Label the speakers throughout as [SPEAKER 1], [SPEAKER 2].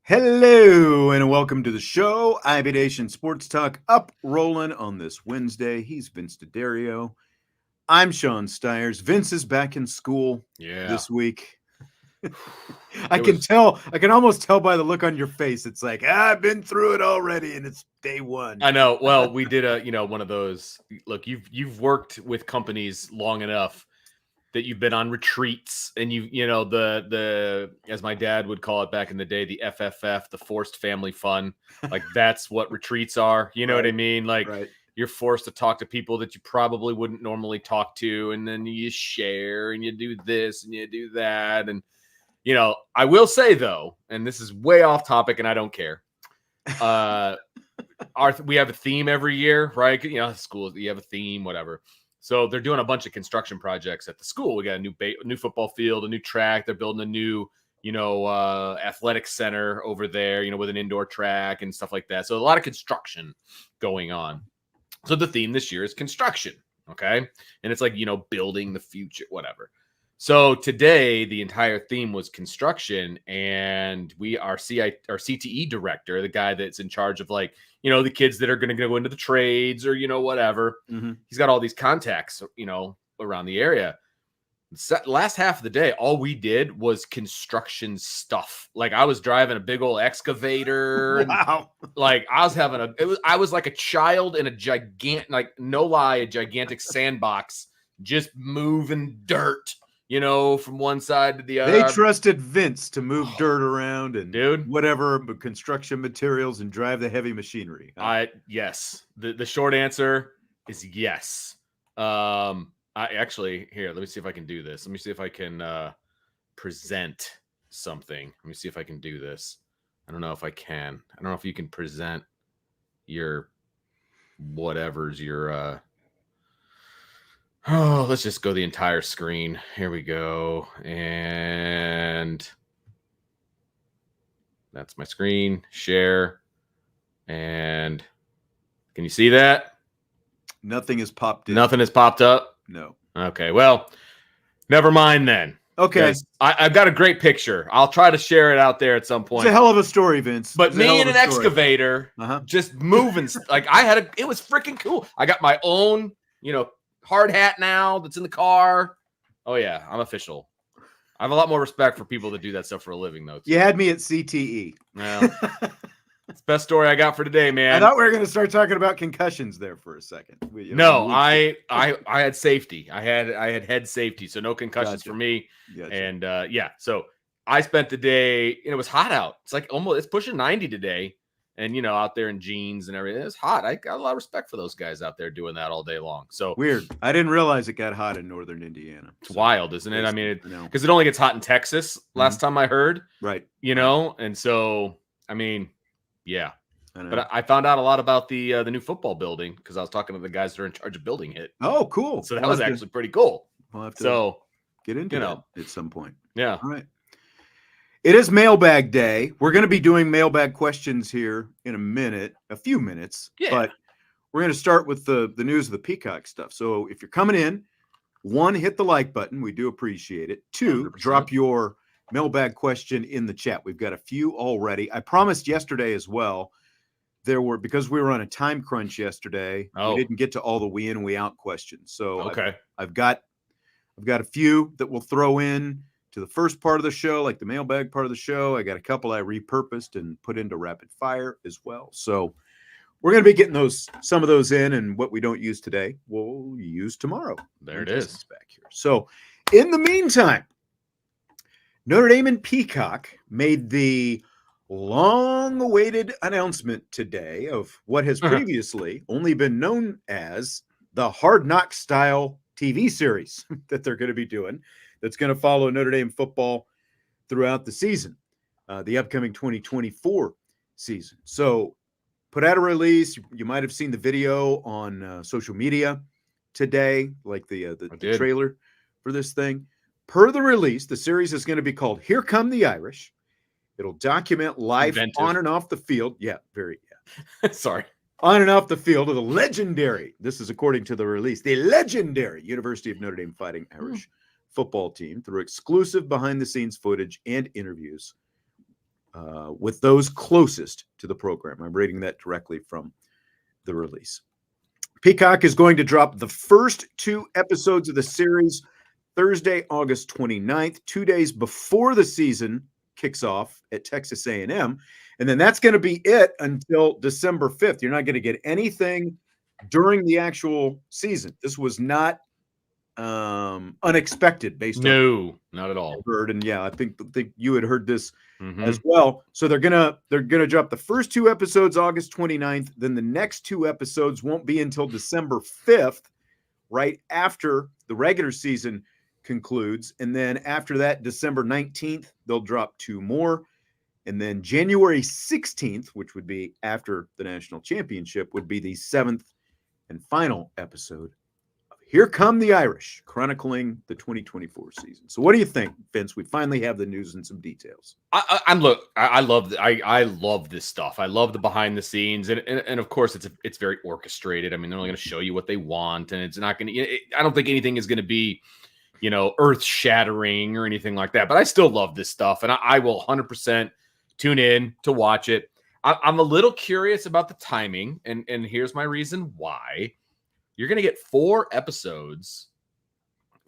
[SPEAKER 1] Hello and welcome to the show. IB Nation Sports Talk up rolling on this Wednesday. He's Vince D'Addario. I'm Sean Stiers. Vince is back in school this week. I can almost tell by the look on your face. It's like, I've been through it already and it's day one.
[SPEAKER 2] I know. Well, we did one of those. Look, you've worked with companies long enough that you've been on retreats and the as my dad would call it back in the day, the FFF, the forced family fun. Like that's what retreats are. You know what I mean? Like you're forced to talk to people that you probably wouldn't normally talk to. And then you share and you do this and you do that. And, I will say though, and this is way off topic and I don't care. We have a theme every year, right? Schools, you have a theme, whatever. So they're doing a bunch of construction projects at the school. We got a new football field, a new track. They're building a new, athletic center over there, with an indoor track and stuff like that. So a lot of construction going on. So the theme this year is construction. Okay. And it's like, building the future, whatever. So today the entire theme was construction, and our CTE director, the guy that's in charge of the kids that are going to go into the trades or, whatever. Mm-hmm. He's got all these contacts, around the area. Last half of the day, all we did was construction stuff. Like I was driving a big old excavator.
[SPEAKER 1] Wow.
[SPEAKER 2] And, I was like a child in a gigantic sandbox, just moving dirt, from one side to the other.
[SPEAKER 1] They trusted Vince to move dirt around and whatever construction materials and drive the heavy machinery.
[SPEAKER 2] Yes. The short answer is yes. Let me see if I can do this. Let me see if I can present something. Let me see if I can do this. I don't know if I can. I don't know if you can present your whatever's your let's just go the entire screen. Here we go. And that's my screen. Share. And can you see that?
[SPEAKER 1] Nothing has popped in.
[SPEAKER 2] Nothing has popped up?
[SPEAKER 1] No.
[SPEAKER 2] Okay. Well, never mind then.
[SPEAKER 1] Okay.
[SPEAKER 2] I've got a great picture. I'll try to share it out there at some point.
[SPEAKER 1] It's a hell of a story, Vince.
[SPEAKER 2] But me and an excavator just moving. It was freaking cool. I got my own, hard hat now that's in the car. Oh yeah, I'm official. I have a lot more respect for people that do that stuff for a living, though.
[SPEAKER 1] You had me at CTE.
[SPEAKER 2] Well, it's the best story I got for today, man.
[SPEAKER 1] I thought we were going to start talking about concussions there for a second.
[SPEAKER 2] I had safety. I had head safety, so no concussions for me. Gotcha. And so I spent the day. And it was hot out. It's it's pushing 90 today. And, out there in jeans and everything, it's hot. I got a lot of respect for those guys out there doing that all day long. So
[SPEAKER 1] weird. I didn't realize it got hot in northern Indiana.
[SPEAKER 2] It's wild, isn't it? I mean, because it only gets hot in Texas last time I heard.
[SPEAKER 1] Right.
[SPEAKER 2] And so, I mean, yeah. But I found out a lot about the new football building because I was talking to the guys that are in charge of building it.
[SPEAKER 1] Oh, cool.
[SPEAKER 2] So that was actually pretty cool.
[SPEAKER 1] We'll have to get into that at some point.
[SPEAKER 2] Yeah.
[SPEAKER 1] All right. It is Mailbag Day. We're going to be doing mailbag questions here in a few minutes. Yeah. But we're going to start with the news of the Peacock stuff. So if you're coming in, 1, hit the like button. We do appreciate it. 2, 100%. Drop your mailbag question in the chat. We've got a few already. I promised yesterday as well. Because we were on a time crunch yesterday, we didn't get to all the we in, we out questions. So I've got a few that we'll throw in to the first part of the show, like the mailbag part of the show. I got a couple I repurposed and put into rapid fire as well. So we're going to be getting some of those in, and what we don't use today, we'll use tomorrow.
[SPEAKER 2] There it is.
[SPEAKER 1] Back here. So in the meantime, Notre Dame and Peacock made the long-awaited announcement today of what has previously only been known as the Hard Knock style TV series that they're going to be doing. That's going to follow Notre Dame football throughout the season, the upcoming 2024 season. So put out a release. You might have seen the video on social media today, like the trailer for this thing. Per the release, the series is going to be called Here Come the Irish. It'll document life on and off the field. Yeah,
[SPEAKER 2] Sorry.
[SPEAKER 1] On and off the field of the legendary, this is according to the release, the legendary University of Notre Dame Fighting Irish football team through exclusive behind-the-scenes footage and interviews with those closest to the program. I'm reading that directly from the release. Peacock is going to drop the first 2 episodes of the series Thursday, August 29th, 2 days before the season kicks off at Texas A&M. And then that's going to be it until December 5th. You're not going to get anything during the actual season. This was not unexpected based on
[SPEAKER 2] not at all.
[SPEAKER 1] Heard. And yeah, I think you had heard this as well. So they're gonna drop the first 2 episodes August 29th. Then the next 2 episodes won't be until December 5th, right after the regular season concludes. And then after that, December 19th, they'll drop 2 more. And then January 16th, which would be after the national championship, would be the 7th and final episode of Here Come the Irish, chronicling the 2024 season. So what do you think, Vince? We finally have the news and some details.
[SPEAKER 2] I love this stuff. I love the behind the scenes. And of course, it's very orchestrated. I mean, they're only going to show you what they want. And it's not going to, I don't think anything is going to be, earth shattering or anything like that. But I still love this stuff. And I will 100% tune in to watch it. I'm a little curious about the timing, and here's my reason why. You're going to get 4 episodes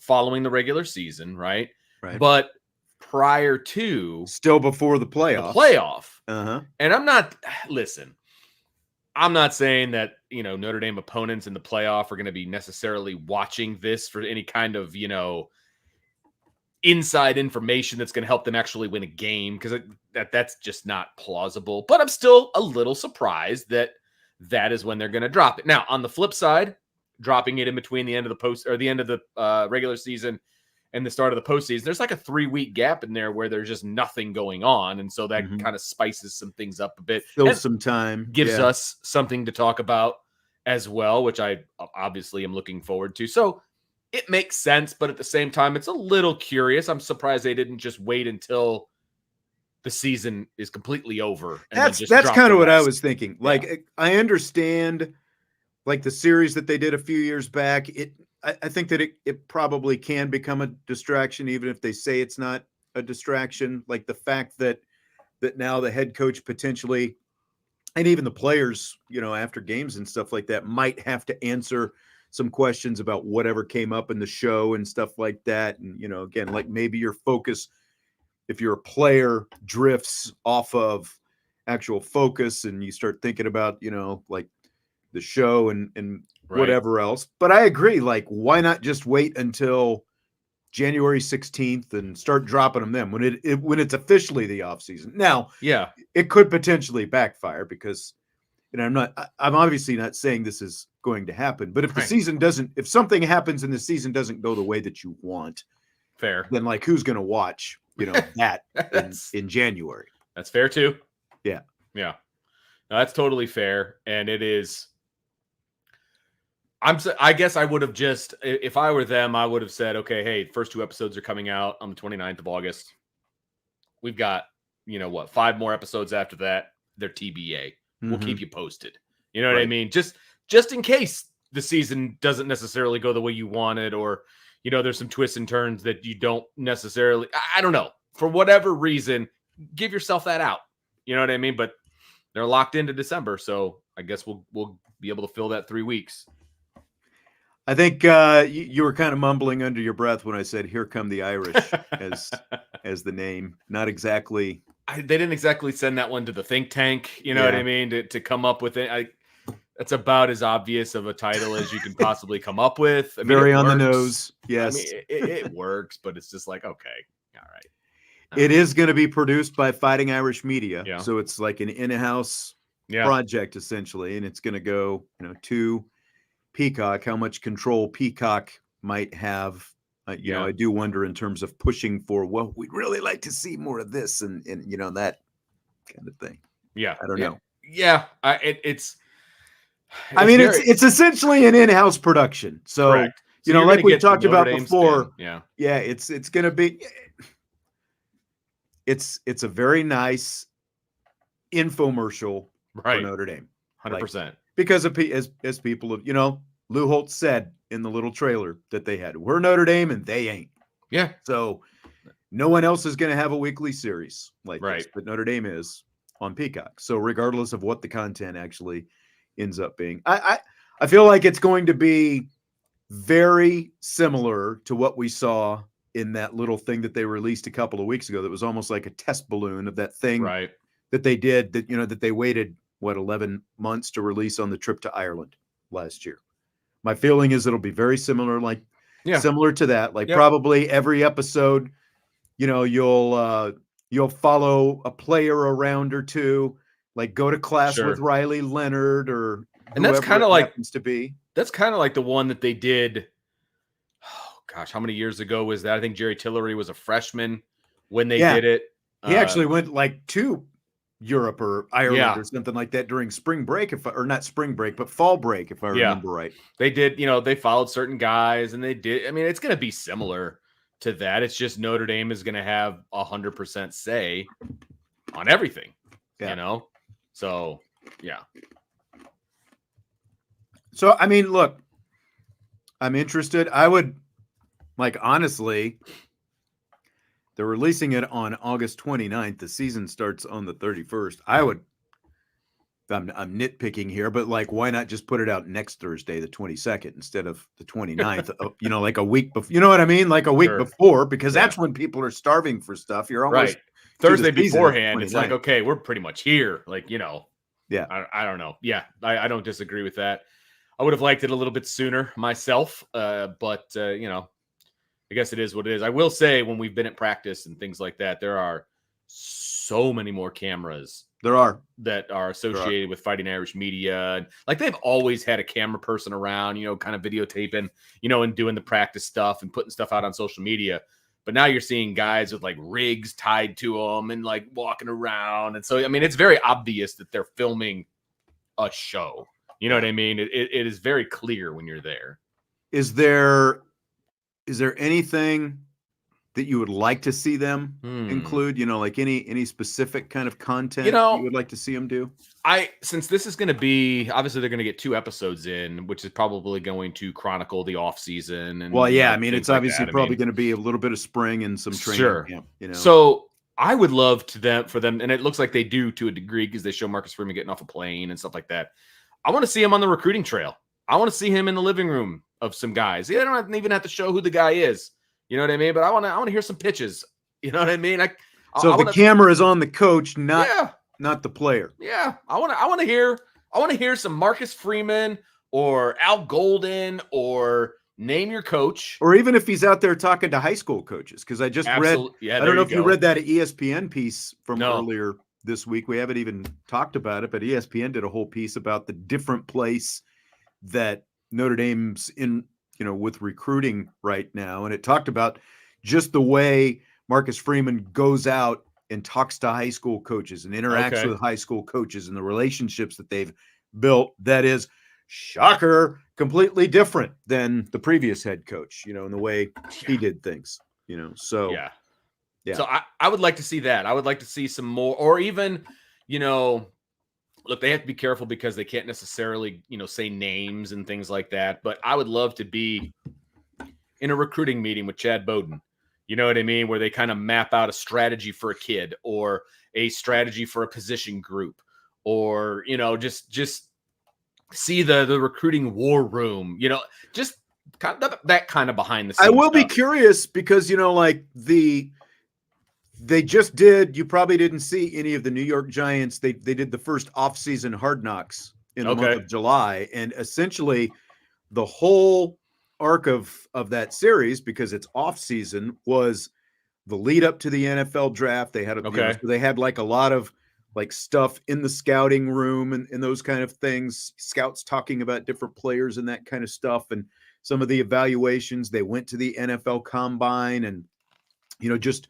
[SPEAKER 2] following the regular season, right?
[SPEAKER 1] Right.
[SPEAKER 2] But prior to,
[SPEAKER 1] still before the playoff.
[SPEAKER 2] And I'm not saying that, Notre Dame opponents in the playoff are going to be necessarily watching this for any kind of, inside information that's going to help them actually win a game, because that's just not plausible. But I'm still a little surprised that is when they're going to drop it. Now, on the flip side, dropping it in between the end of the end of the regular season and the start of the postseason, there's like a 3-week gap in there where there's just nothing going on, and so that kind of spices some things up a bit,
[SPEAKER 1] fills some time,
[SPEAKER 2] gives us something to talk about as well, which I obviously am looking forward to. So it makes sense, but at the same time, it's a little curious. I'm surprised they didn't just wait until the season is completely over.
[SPEAKER 1] And that's kind of what I was thinking. Like, I understand, like the series that they did a few years back. I think that it probably can become a distraction, even if they say it's not a distraction. Like the fact that now the head coach potentially, and even the players, after games and stuff like that, might have to answer some questions about whatever came up in the show and stuff like that. And, again, like maybe your focus, if you're a player, drifts off of actual focus and you start thinking about, like the show and whatever else. But I agree. Like, why not just wait until January 16th and start dropping them then when it's officially the off season? Now, it could potentially backfire because, I'm obviously not saying this is going to happen, but if the season if something happens and the season doesn't go the way that you want, then like who's going to watch, that in January?
[SPEAKER 2] That's fair too.
[SPEAKER 1] Yeah.
[SPEAKER 2] No, that's totally fair. And it is, I guess I would have just, if I were them, I would have said, okay, hey, first 2 episodes are coming out on the 29th of August. We've got, 5 more episodes after that. They're TBA. We'll keep you posted. You know what I mean? Just in case the season doesn't necessarily go the way you wanted, or, there's some twists and turns that you don't necessarily, I don't know, for whatever reason, give yourself that out. You know what I mean? But they're locked into December. So I guess we'll be able to fill that 3 weeks.
[SPEAKER 1] I think you were kind of mumbling under your breath when I said, "Here come the Irish" as the name. Not exactly.
[SPEAKER 2] They didn't exactly send that one to the think tank. You know what I mean? To come up with it. That's about as obvious of a title as you can possibly come up with. I mean,
[SPEAKER 1] very on the nose. Yes.
[SPEAKER 2] I mean, it works, but it's just like, okay, all right.
[SPEAKER 1] It is going to be produced by Fighting Irish Media. Yeah. So it's like an in-house project essentially. And it's going to go, to Peacock. How much control Peacock might have. I do wonder in terms of pushing for, we'd really like to see more of this and that kind of thing.
[SPEAKER 2] Yeah.
[SPEAKER 1] I don't know.
[SPEAKER 2] Yeah,
[SPEAKER 1] I mean, it's essentially an in-house production. So,
[SPEAKER 2] correct. So
[SPEAKER 1] you know, like we talked about
[SPEAKER 2] Dame
[SPEAKER 1] before,
[SPEAKER 2] spin.
[SPEAKER 1] yeah, it's going to be, it's a very nice infomercial for Notre Dame.
[SPEAKER 2] 100%.
[SPEAKER 1] Because of, as people have, you know, Lou Holtz said in the little trailer that they had, we're Notre Dame and they ain't.
[SPEAKER 2] Yeah.
[SPEAKER 1] So no one else is going to have a weekly series like this,
[SPEAKER 2] Right.
[SPEAKER 1] but Notre Dame is on Peacock. So regardless of what the content actually ends up being, I feel like it's going to be very similar to what we saw in that little thing that they released a couple of weeks ago that was almost like a test balloon of that thing that they did that, you know, that they waited, 11 months to release on the trip to Ireland last year. My feeling is it'll be very similar, similar to that. Like probably every episode, you know, you'll follow a player around or two, like go to class with Riley Leonard or
[SPEAKER 2] and that's kind of like
[SPEAKER 1] happens to be.
[SPEAKER 2] That's kind of like the one that they did. Oh gosh, how many years ago was that? I think Jerry Tillery was a freshman when they did it.
[SPEAKER 1] He actually went like to Europe or Ireland or something like that during spring break, or not spring break, but fall break, if I remember right.
[SPEAKER 2] They did, you know, they followed certain guys and they did. I mean, it's going to be similar to that. It's just Notre Dame is going to have 100% say on everything, you know? So, yeah.
[SPEAKER 1] So, I mean, look, I'm interested. I would, like, honestly, they're releasing it on August 29th. The season starts on the 31st. I'm nitpicking here, but like, why not just put it out next Thursday, the 22nd, instead of the 29th, you know, like a week before, you know what I mean? Like a week before, because that's when people are starving for stuff. You're almost
[SPEAKER 2] Thursday beforehand. It's like, okay, we're pretty much here. Like, you know, I don't know. Yeah. I don't disagree with that. I would have liked it a little bit sooner myself. But you know, I guess it is what it is. I will say when we've been at practice and things like that, there are so many more cameras that are associated with Fighting Irish media. And like they've always had a camera person around, you know, kind of videotaping, you know, and doing the practice stuff and putting stuff out on social media. But now you're seeing guys with like rigs tied to them and like walking around. And so, I mean, it's very obvious that they're filming a show. You know what I mean? It is very clear when you're there.
[SPEAKER 1] Is there anything that you would like to see them include? You know, like any specific kind of content you would like to see them do?
[SPEAKER 2] Since this is going to be, obviously they're going to get 2 episodes in, which is probably going to chronicle the off season. And
[SPEAKER 1] well, yeah, I mean, it's obviously probably going to be a little bit of spring and some training camp, you know.
[SPEAKER 2] So I would love for them, and it looks like they do to a degree because they show Marcus Freeman getting off a plane and stuff like that. I want to see him on the recruiting trail. I want to see him in the living room of some guys. Yeah, I don't even have to show who the guy is. You know what I mean? But I want to hear some pitches. You know what I mean?
[SPEAKER 1] So the camera is on the coach, not the player.
[SPEAKER 2] Yeah, I want to hear some Marcus Freeman or Al Golden or name your coach,
[SPEAKER 1] or even if he's out there talking to high school coaches. Because I just read. Yeah, I don't know if you read that ESPN piece from earlier this week. We haven't even talked about it, but ESPN did a whole piece about the different place that Notre Dame's in, you know, with recruiting right now. And it talked about just the way Marcus Freeman goes out and talks to high school coaches and interacts with high school coaches and the relationships that they've built. That is, shocker, completely different than the previous head coach, you know, in the way he did things, you know. So,
[SPEAKER 2] yeah. So I would like to see that. I would like to see some more, or even, you know, look, they have to be careful because they can't necessarily, you know, say names and things like that. But I would love to be in a recruiting meeting with Chad Bowden. You know what I mean? Where they kind of map out a strategy for a kid or a strategy for a position group, or, you know, just see the recruiting war room, you know, just kind of that kind of behind the scenes.
[SPEAKER 1] I will be curious because, you know, like they just did, you probably didn't see any of the New York Giants. They did the first offseason Hard Knocks in the month of July. And essentially the whole arc of that series, because it's off season, was the lead up to the NFL draft. They had so they had like a lot of like stuff in the scouting room and those kind of things, scouts talking about different players and that kind of stuff. And some of the evaluations, they went to the NFL Combine and, you know, just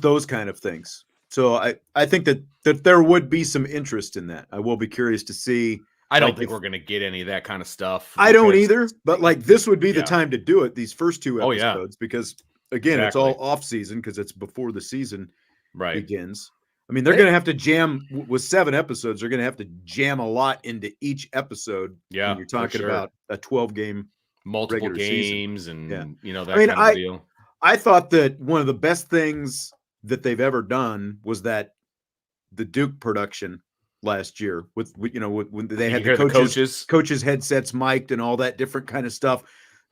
[SPEAKER 1] those kind of things. So I think that there would be some interest in that. I will be curious to see.
[SPEAKER 2] I don't think we're going to get any of that kind of stuff.
[SPEAKER 1] I don't either, but like this would be the time to do it, these first 2 episodes,
[SPEAKER 2] Oh, yeah.
[SPEAKER 1] because again, it's all off season because it's before the season begins. I mean, they're going to have to jam with 7 episodes. They're going to have to jam a lot into each episode.
[SPEAKER 2] Yeah.
[SPEAKER 1] When you're talking about a 12-game
[SPEAKER 2] multiple games season. And that kind of deal.
[SPEAKER 1] I thought that one of the best things that they've ever done was the Duke production last year with when they had the coaches headsets mic'd and all that different kind of stuff.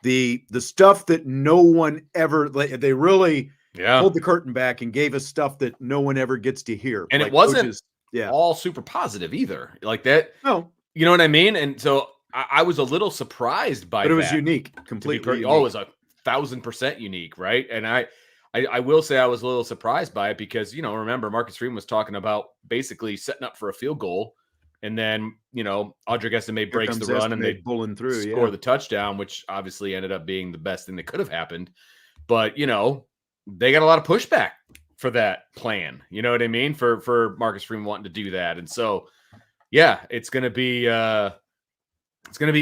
[SPEAKER 1] The stuff that no one ever, they really pulled the curtain back and gave us stuff that no one ever gets to hear.
[SPEAKER 2] And it wasn't all super positive either. Like that. No. You know what I mean? And so I was a little surprised by that.
[SPEAKER 1] But it was unique, completely unique.
[SPEAKER 2] Oh, it was 1,000% unique, right? And I will say I was a little surprised by it because, remember, Marcus Freeman was talking about basically setting up for a field goal. And then, Audric Estime breaks the run and they
[SPEAKER 1] pulling through,
[SPEAKER 2] score the touchdown, which obviously ended up being the best thing that could have happened. But, they got a lot of pushback for that plan. You know what I mean? For Marcus Freeman wanting to do that. And so, yeah, it's going to be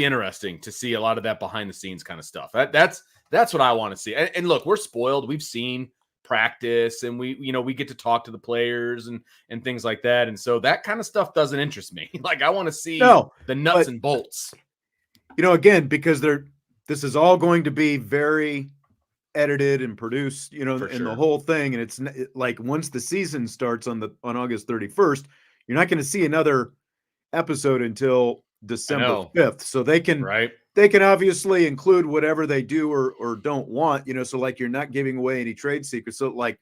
[SPEAKER 2] interesting to see a lot of that behind the scenes kind of stuff. That's what I want to see. And look, we're spoiled. We've seen practice and we get to talk to the players and things like that. And so that kind of stuff doesn't interest me. Like I want to see the nuts and bolts.
[SPEAKER 1] Again, because this is all going to be very edited and produced, the whole thing. And it's like once the season starts on August 31st, you're not going to see another episode until December 5th. So they can obviously include whatever they do or don't want, so like you're not giving away any trade secrets. So like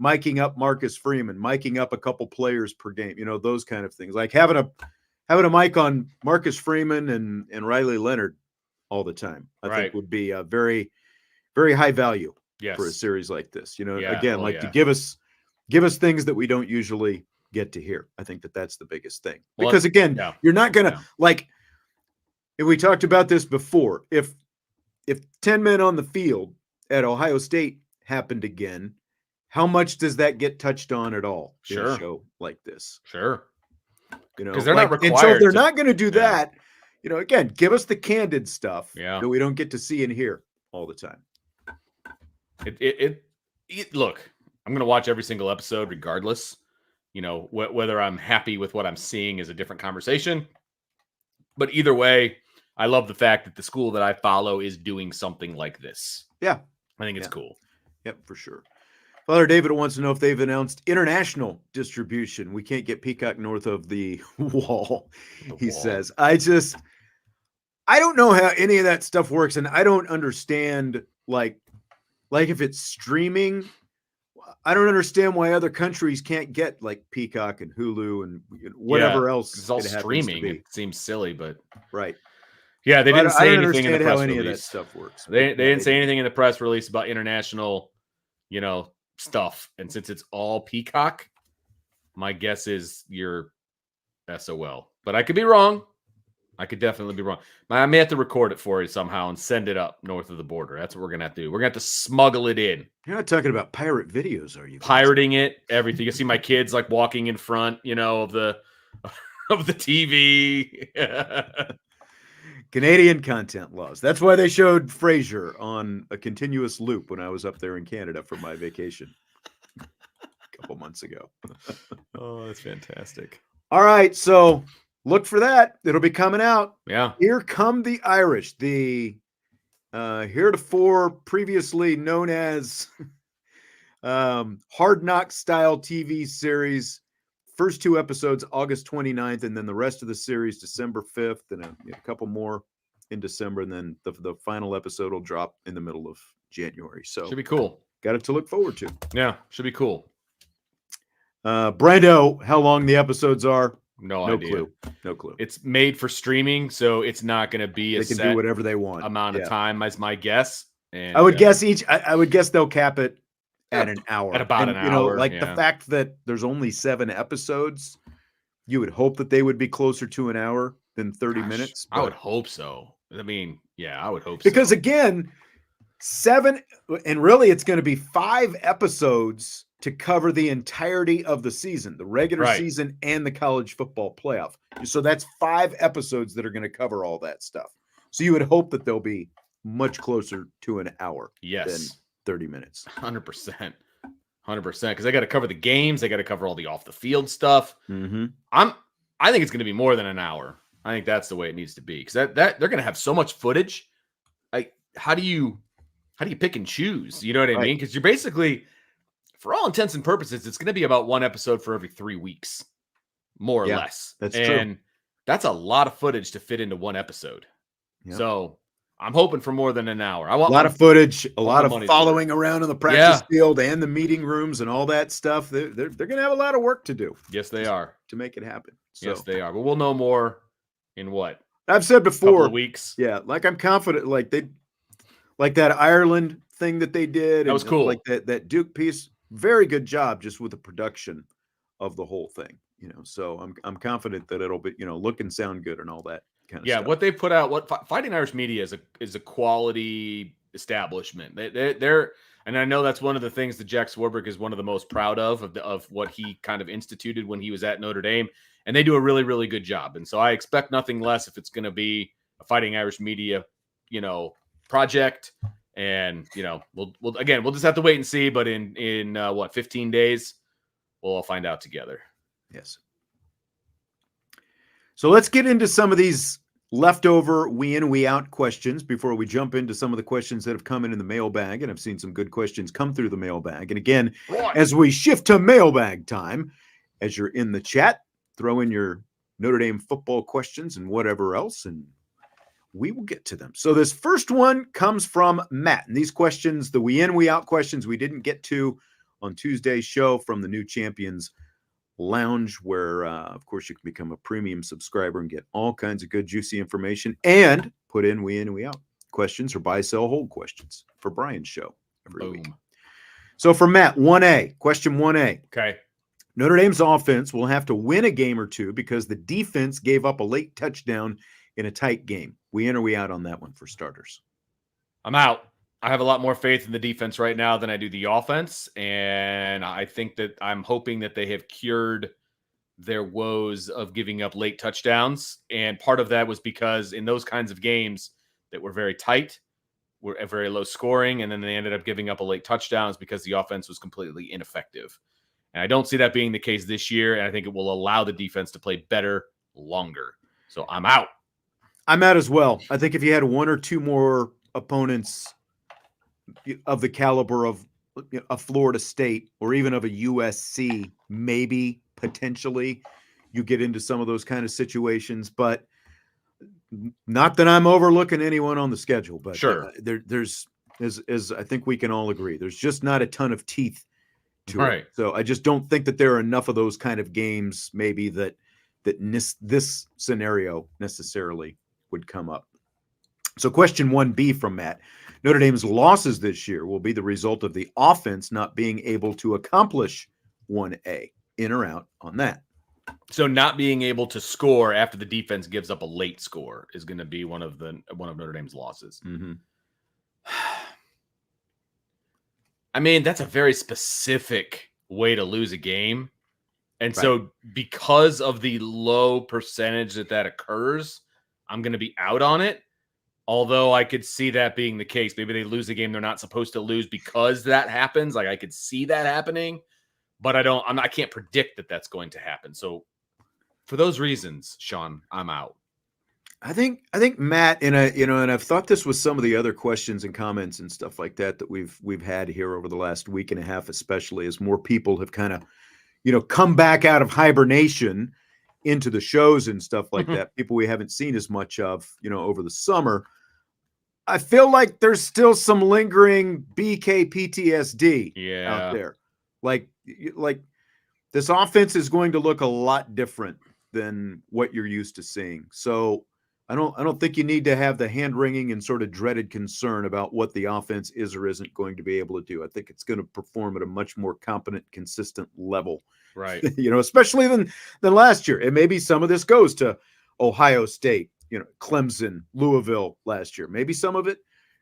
[SPEAKER 1] miking up Marcus Freeman, miking up a couple players per game, those kind of things. Like having a mic on Marcus Freeman and Riley Leonard all the time, I think would be a very, very high value for a series like this. To give us things that we don't usually get to hear. I think that's the biggest thing. Because again, you're not going to like, if we talked about this before, if 10 men on the field at Ohio State happened again, how much does that get touched on at all in a show like this?
[SPEAKER 2] Sure. Because they're not required.
[SPEAKER 1] And so if they're not going to do that, again, give us the candid stuff that we don't get to see and hear all the time.
[SPEAKER 2] Look, I'm going to watch every single episode regardless. Whether I'm happy with what I'm seeing is a different conversation. But either way, I love the fact that the school that I follow is doing something like this.
[SPEAKER 1] Yeah.
[SPEAKER 2] I think it's cool.
[SPEAKER 1] Yep, for sure. Father David wants to know if they've announced international distribution. We can't get Peacock north of the wall, he says. I don't know how any of that stuff works, and I don't understand, like if it's streaming, I don't understand why other countries can't get like Peacock and Hulu and whatever else.
[SPEAKER 2] It's all streaming. It seems silly, but
[SPEAKER 1] yeah,
[SPEAKER 2] they didn't say anything in the press
[SPEAKER 1] how any
[SPEAKER 2] release.
[SPEAKER 1] Of that stuff works.
[SPEAKER 2] They didn't say anything in the press release about international, stuff. And since it's all Peacock, my guess is you're SOL. But I could be wrong. I could definitely be wrong. I may have to record it for you somehow and send it up north of the border. That's what we're gonna have to do. We're gonna have to smuggle it in.
[SPEAKER 1] You're not talking about pirate videos, are you?
[SPEAKER 2] Pirating it, everything. You see my kids like walking in front, of the TV.
[SPEAKER 1] Canadian content laws. That's why they showed Frasier on a continuous loop when I was up there in Canada for my vacation a couple months ago.
[SPEAKER 2] Oh, that's fantastic.
[SPEAKER 1] All right, so look for that. It'll be coming out.
[SPEAKER 2] Yeah.
[SPEAKER 1] Here Come the Irish, the heretofore previously known as Hard Knocks style TV series. First 2 episodes, August 29th, and then the rest of the series, December 5th, and a couple more in December, and then the final episode will drop in the middle of January. So
[SPEAKER 2] should be cool.
[SPEAKER 1] Got it to look forward to.
[SPEAKER 2] Yeah, should be cool.
[SPEAKER 1] Brando, how long the episodes are?
[SPEAKER 2] No idea.
[SPEAKER 1] No clue.
[SPEAKER 2] It's made for streaming, so it's not going to be
[SPEAKER 1] they can do whatever they want
[SPEAKER 2] amount of time, as my guess. And
[SPEAKER 1] I would guess I would guess they'll cap it at an hour.
[SPEAKER 2] At about an hour.
[SPEAKER 1] The fact that there's only 7 episodes, you would hope that they would be closer to an hour than 30 minutes.
[SPEAKER 2] I would hope so. I mean, I would hope
[SPEAKER 1] because again, 7, and really it's going to be 5 episodes to cover the entirety of the season, the regular season and the college football playoff. So that's 5 episodes that are going to cover all that stuff. So you would hope that they'll be much closer to an hour than 30 minutes.
[SPEAKER 2] 100%. 100%. Because they got to cover the games. They got to cover all the off the field stuff.
[SPEAKER 1] Mm-hmm.
[SPEAKER 2] I think it's going to be more than an hour. I think that's the way it needs to be. Because that they're going to have so much footage. Like, how do you pick and choose? You know what I mean? Because you're basically, for all intents and purposes, it's going to be about 1 episode for every 3 weeks, more or less.
[SPEAKER 1] That's true.
[SPEAKER 2] And that's a lot of footage to fit into 1 episode. Yep. So I'm hoping for more than an hour. I want
[SPEAKER 1] a lot of footage, a lot of following around in the practice field and the meeting rooms and all that stuff. They're going to have a lot of work to do.
[SPEAKER 2] Yes, they are,
[SPEAKER 1] to make it happen. So.
[SPEAKER 2] Yes, they are. But we'll know more in what?
[SPEAKER 1] I've said before.
[SPEAKER 2] Couple of weeks.
[SPEAKER 1] Yeah, like I'm confident. Like that Ireland thing that they did.
[SPEAKER 2] That was cool.
[SPEAKER 1] Like that Duke piece. Very good job just with the production of the whole thing. So I'm confident that it'll be look and sound good and all that kind of stuff.
[SPEAKER 2] What they put out, Fighting Irish Media is a quality establishment. They're and I know that's one of the things that Jack Swarbrick is one of the most proud of what he kind of instituted when he was at Notre Dame, and they do a really, really good job. And so I expect nothing less if it's going to be a Fighting Irish Media, project. And we'll just have to wait and see. But in 15 days, we'll all find out together.
[SPEAKER 1] Yes. So let's get into some of these leftover we in, we out questions before we jump into some of the questions that have come in the mailbag. And I've seen some good questions come through the mailbag. And again, as we shift to mailbag time, as you're in the chat, throw in your Notre Dame football questions and whatever else, and we will get to them. So this first one comes from Matt. And these questions, the we in, we out questions, we didn't get to on Tuesday's show from the New Champions Lounge, where, of course, you can become a premium subscriber and get all kinds of good, juicy information and put in we out questions or buy, sell, hold questions for Brian's show every week. So for Matt, 1A, question 1A.
[SPEAKER 2] Okay.
[SPEAKER 1] Notre Dame's offense will have to win a game or two because the defense gave up a late touchdown in a tight game. We in or we out on that one for starters?
[SPEAKER 2] I'm out. I have a lot more faith in the defense right now than I do the offense. And I think that I'm hoping that they have cured their woes of giving up late touchdowns. And part of that was because in those kinds of games that were very tight, were very low scoring, and then they ended up giving up a late touchdowns because the offense was completely ineffective. And I don't see that being the case this year. And I think it will allow the defense to play better longer. So I'm out.
[SPEAKER 1] I'm out as well. I think if you had 1 or 2 more opponents of the caliber of a Florida State or even of a USC, maybe potentially you get into some of those kind of situations, but not that I'm overlooking anyone on the schedule, but
[SPEAKER 2] sure.
[SPEAKER 1] There's as I think we can all agree, there's just not a ton of teeth to it. So I just don't think that there are enough of those kind of games maybe that this scenario necessarily would come up. So question 1B from Matt. Notre Dame's losses this year will be the result of the offense not being able to accomplish 1A. In or out on that?
[SPEAKER 2] So not being able to score after the defense gives up a late score is going to be one of Notre Dame's losses.
[SPEAKER 1] Mm-hmm.
[SPEAKER 2] I mean, that's a very specific way to lose a game. And so because of the low percentage that occurs, I'm going to be out on it. Although I could see that being the case. Maybe they lose a game they're not supposed to lose because that happens. Like I could see that happening, but I can't predict that that's going to happen. So for those reasons, Sean, I'm out.
[SPEAKER 1] I think Matt, and I've thought this with some of the other questions and comments and stuff like that we've had here over the last week and a half, especially as more people have kind of, come back out of hibernation into the shows and stuff like that. People we haven't seen as much of, over the summer. I feel like there's still some lingering BK PTSD out there. Like this offense is going to look a lot different than what you're used to seeing. So I don't think you need to have the hand-wringing and sort of dreaded concern about what the offense is or isn't going to be able to do. I think it's going to perform at a much more competent, consistent level.
[SPEAKER 2] Right.
[SPEAKER 1] Especially than last year. And maybe some of this goes to Ohio State, Clemson, Louisville last year. Maybe some of it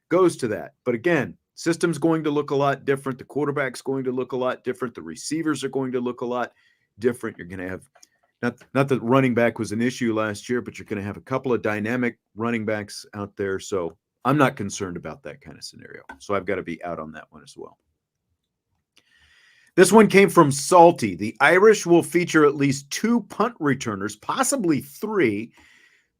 [SPEAKER 1] goes to that. But again, system's going to look a lot different. The quarterback's going to look a lot different. The receivers are going to look a lot different. You're going to have not that running back was an issue last year, but you're going to have a couple of dynamic running backs out there. So I'm not concerned about that kind of scenario. So I've got to be out on that one as well. This one came from Salty. The Irish will feature at least 2 punt returners, possibly 3.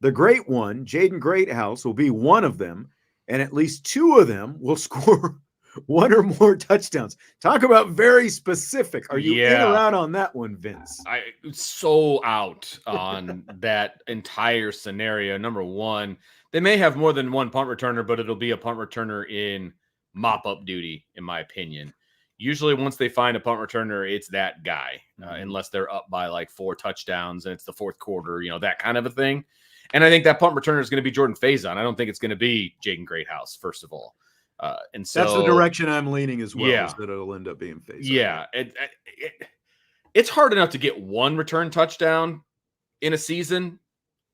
[SPEAKER 1] The great one, Jaden Greathouse, will be one of them, and at least 2 of them will score 1 or more touchdowns. Talk about very specific. Are you in or out on that one, Vince?
[SPEAKER 2] I'm so out on that entire scenario. Number one, they may have more than 1 punt returner, but it'll be a punt returner in mop-up duty, in my opinion. Usually once they find a punt returner, it's that guy, unless they're up by like 4 touchdowns and it's the 4th quarter, that kind of a thing. And I think that punt returner is going to be Jordan Faison. I don't think it's going to be Jaden Greathouse, first of all. And so
[SPEAKER 1] that's the direction I'm leaning as well,
[SPEAKER 2] yeah,
[SPEAKER 1] is that it'll end up being Faison.
[SPEAKER 2] Yeah. It's hard enough to get 1 return touchdown in a season,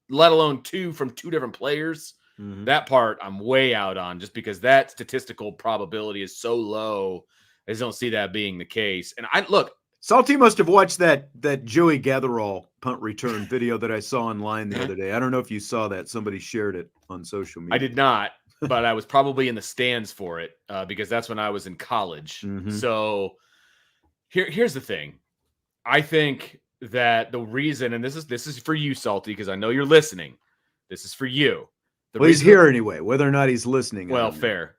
[SPEAKER 2] let alone 2 from 2 different players. Mm-hmm. That part I'm way out on, just because that statistical probability is so low. I just don't see that being the case. And
[SPEAKER 1] Salty must have watched that Joey Gatherall punt return video that I saw online the other day. I don't know if you saw that. Somebody shared it on social media.
[SPEAKER 2] I did not, but I was probably in the stands for it because that's when I was in college. Mm-hmm. So here's the thing. I think that the reason, and this is for you, Salty, because I know you're listening. This is for you.
[SPEAKER 1] He's here anyway, whether or not he's listening.
[SPEAKER 2] Well, fair.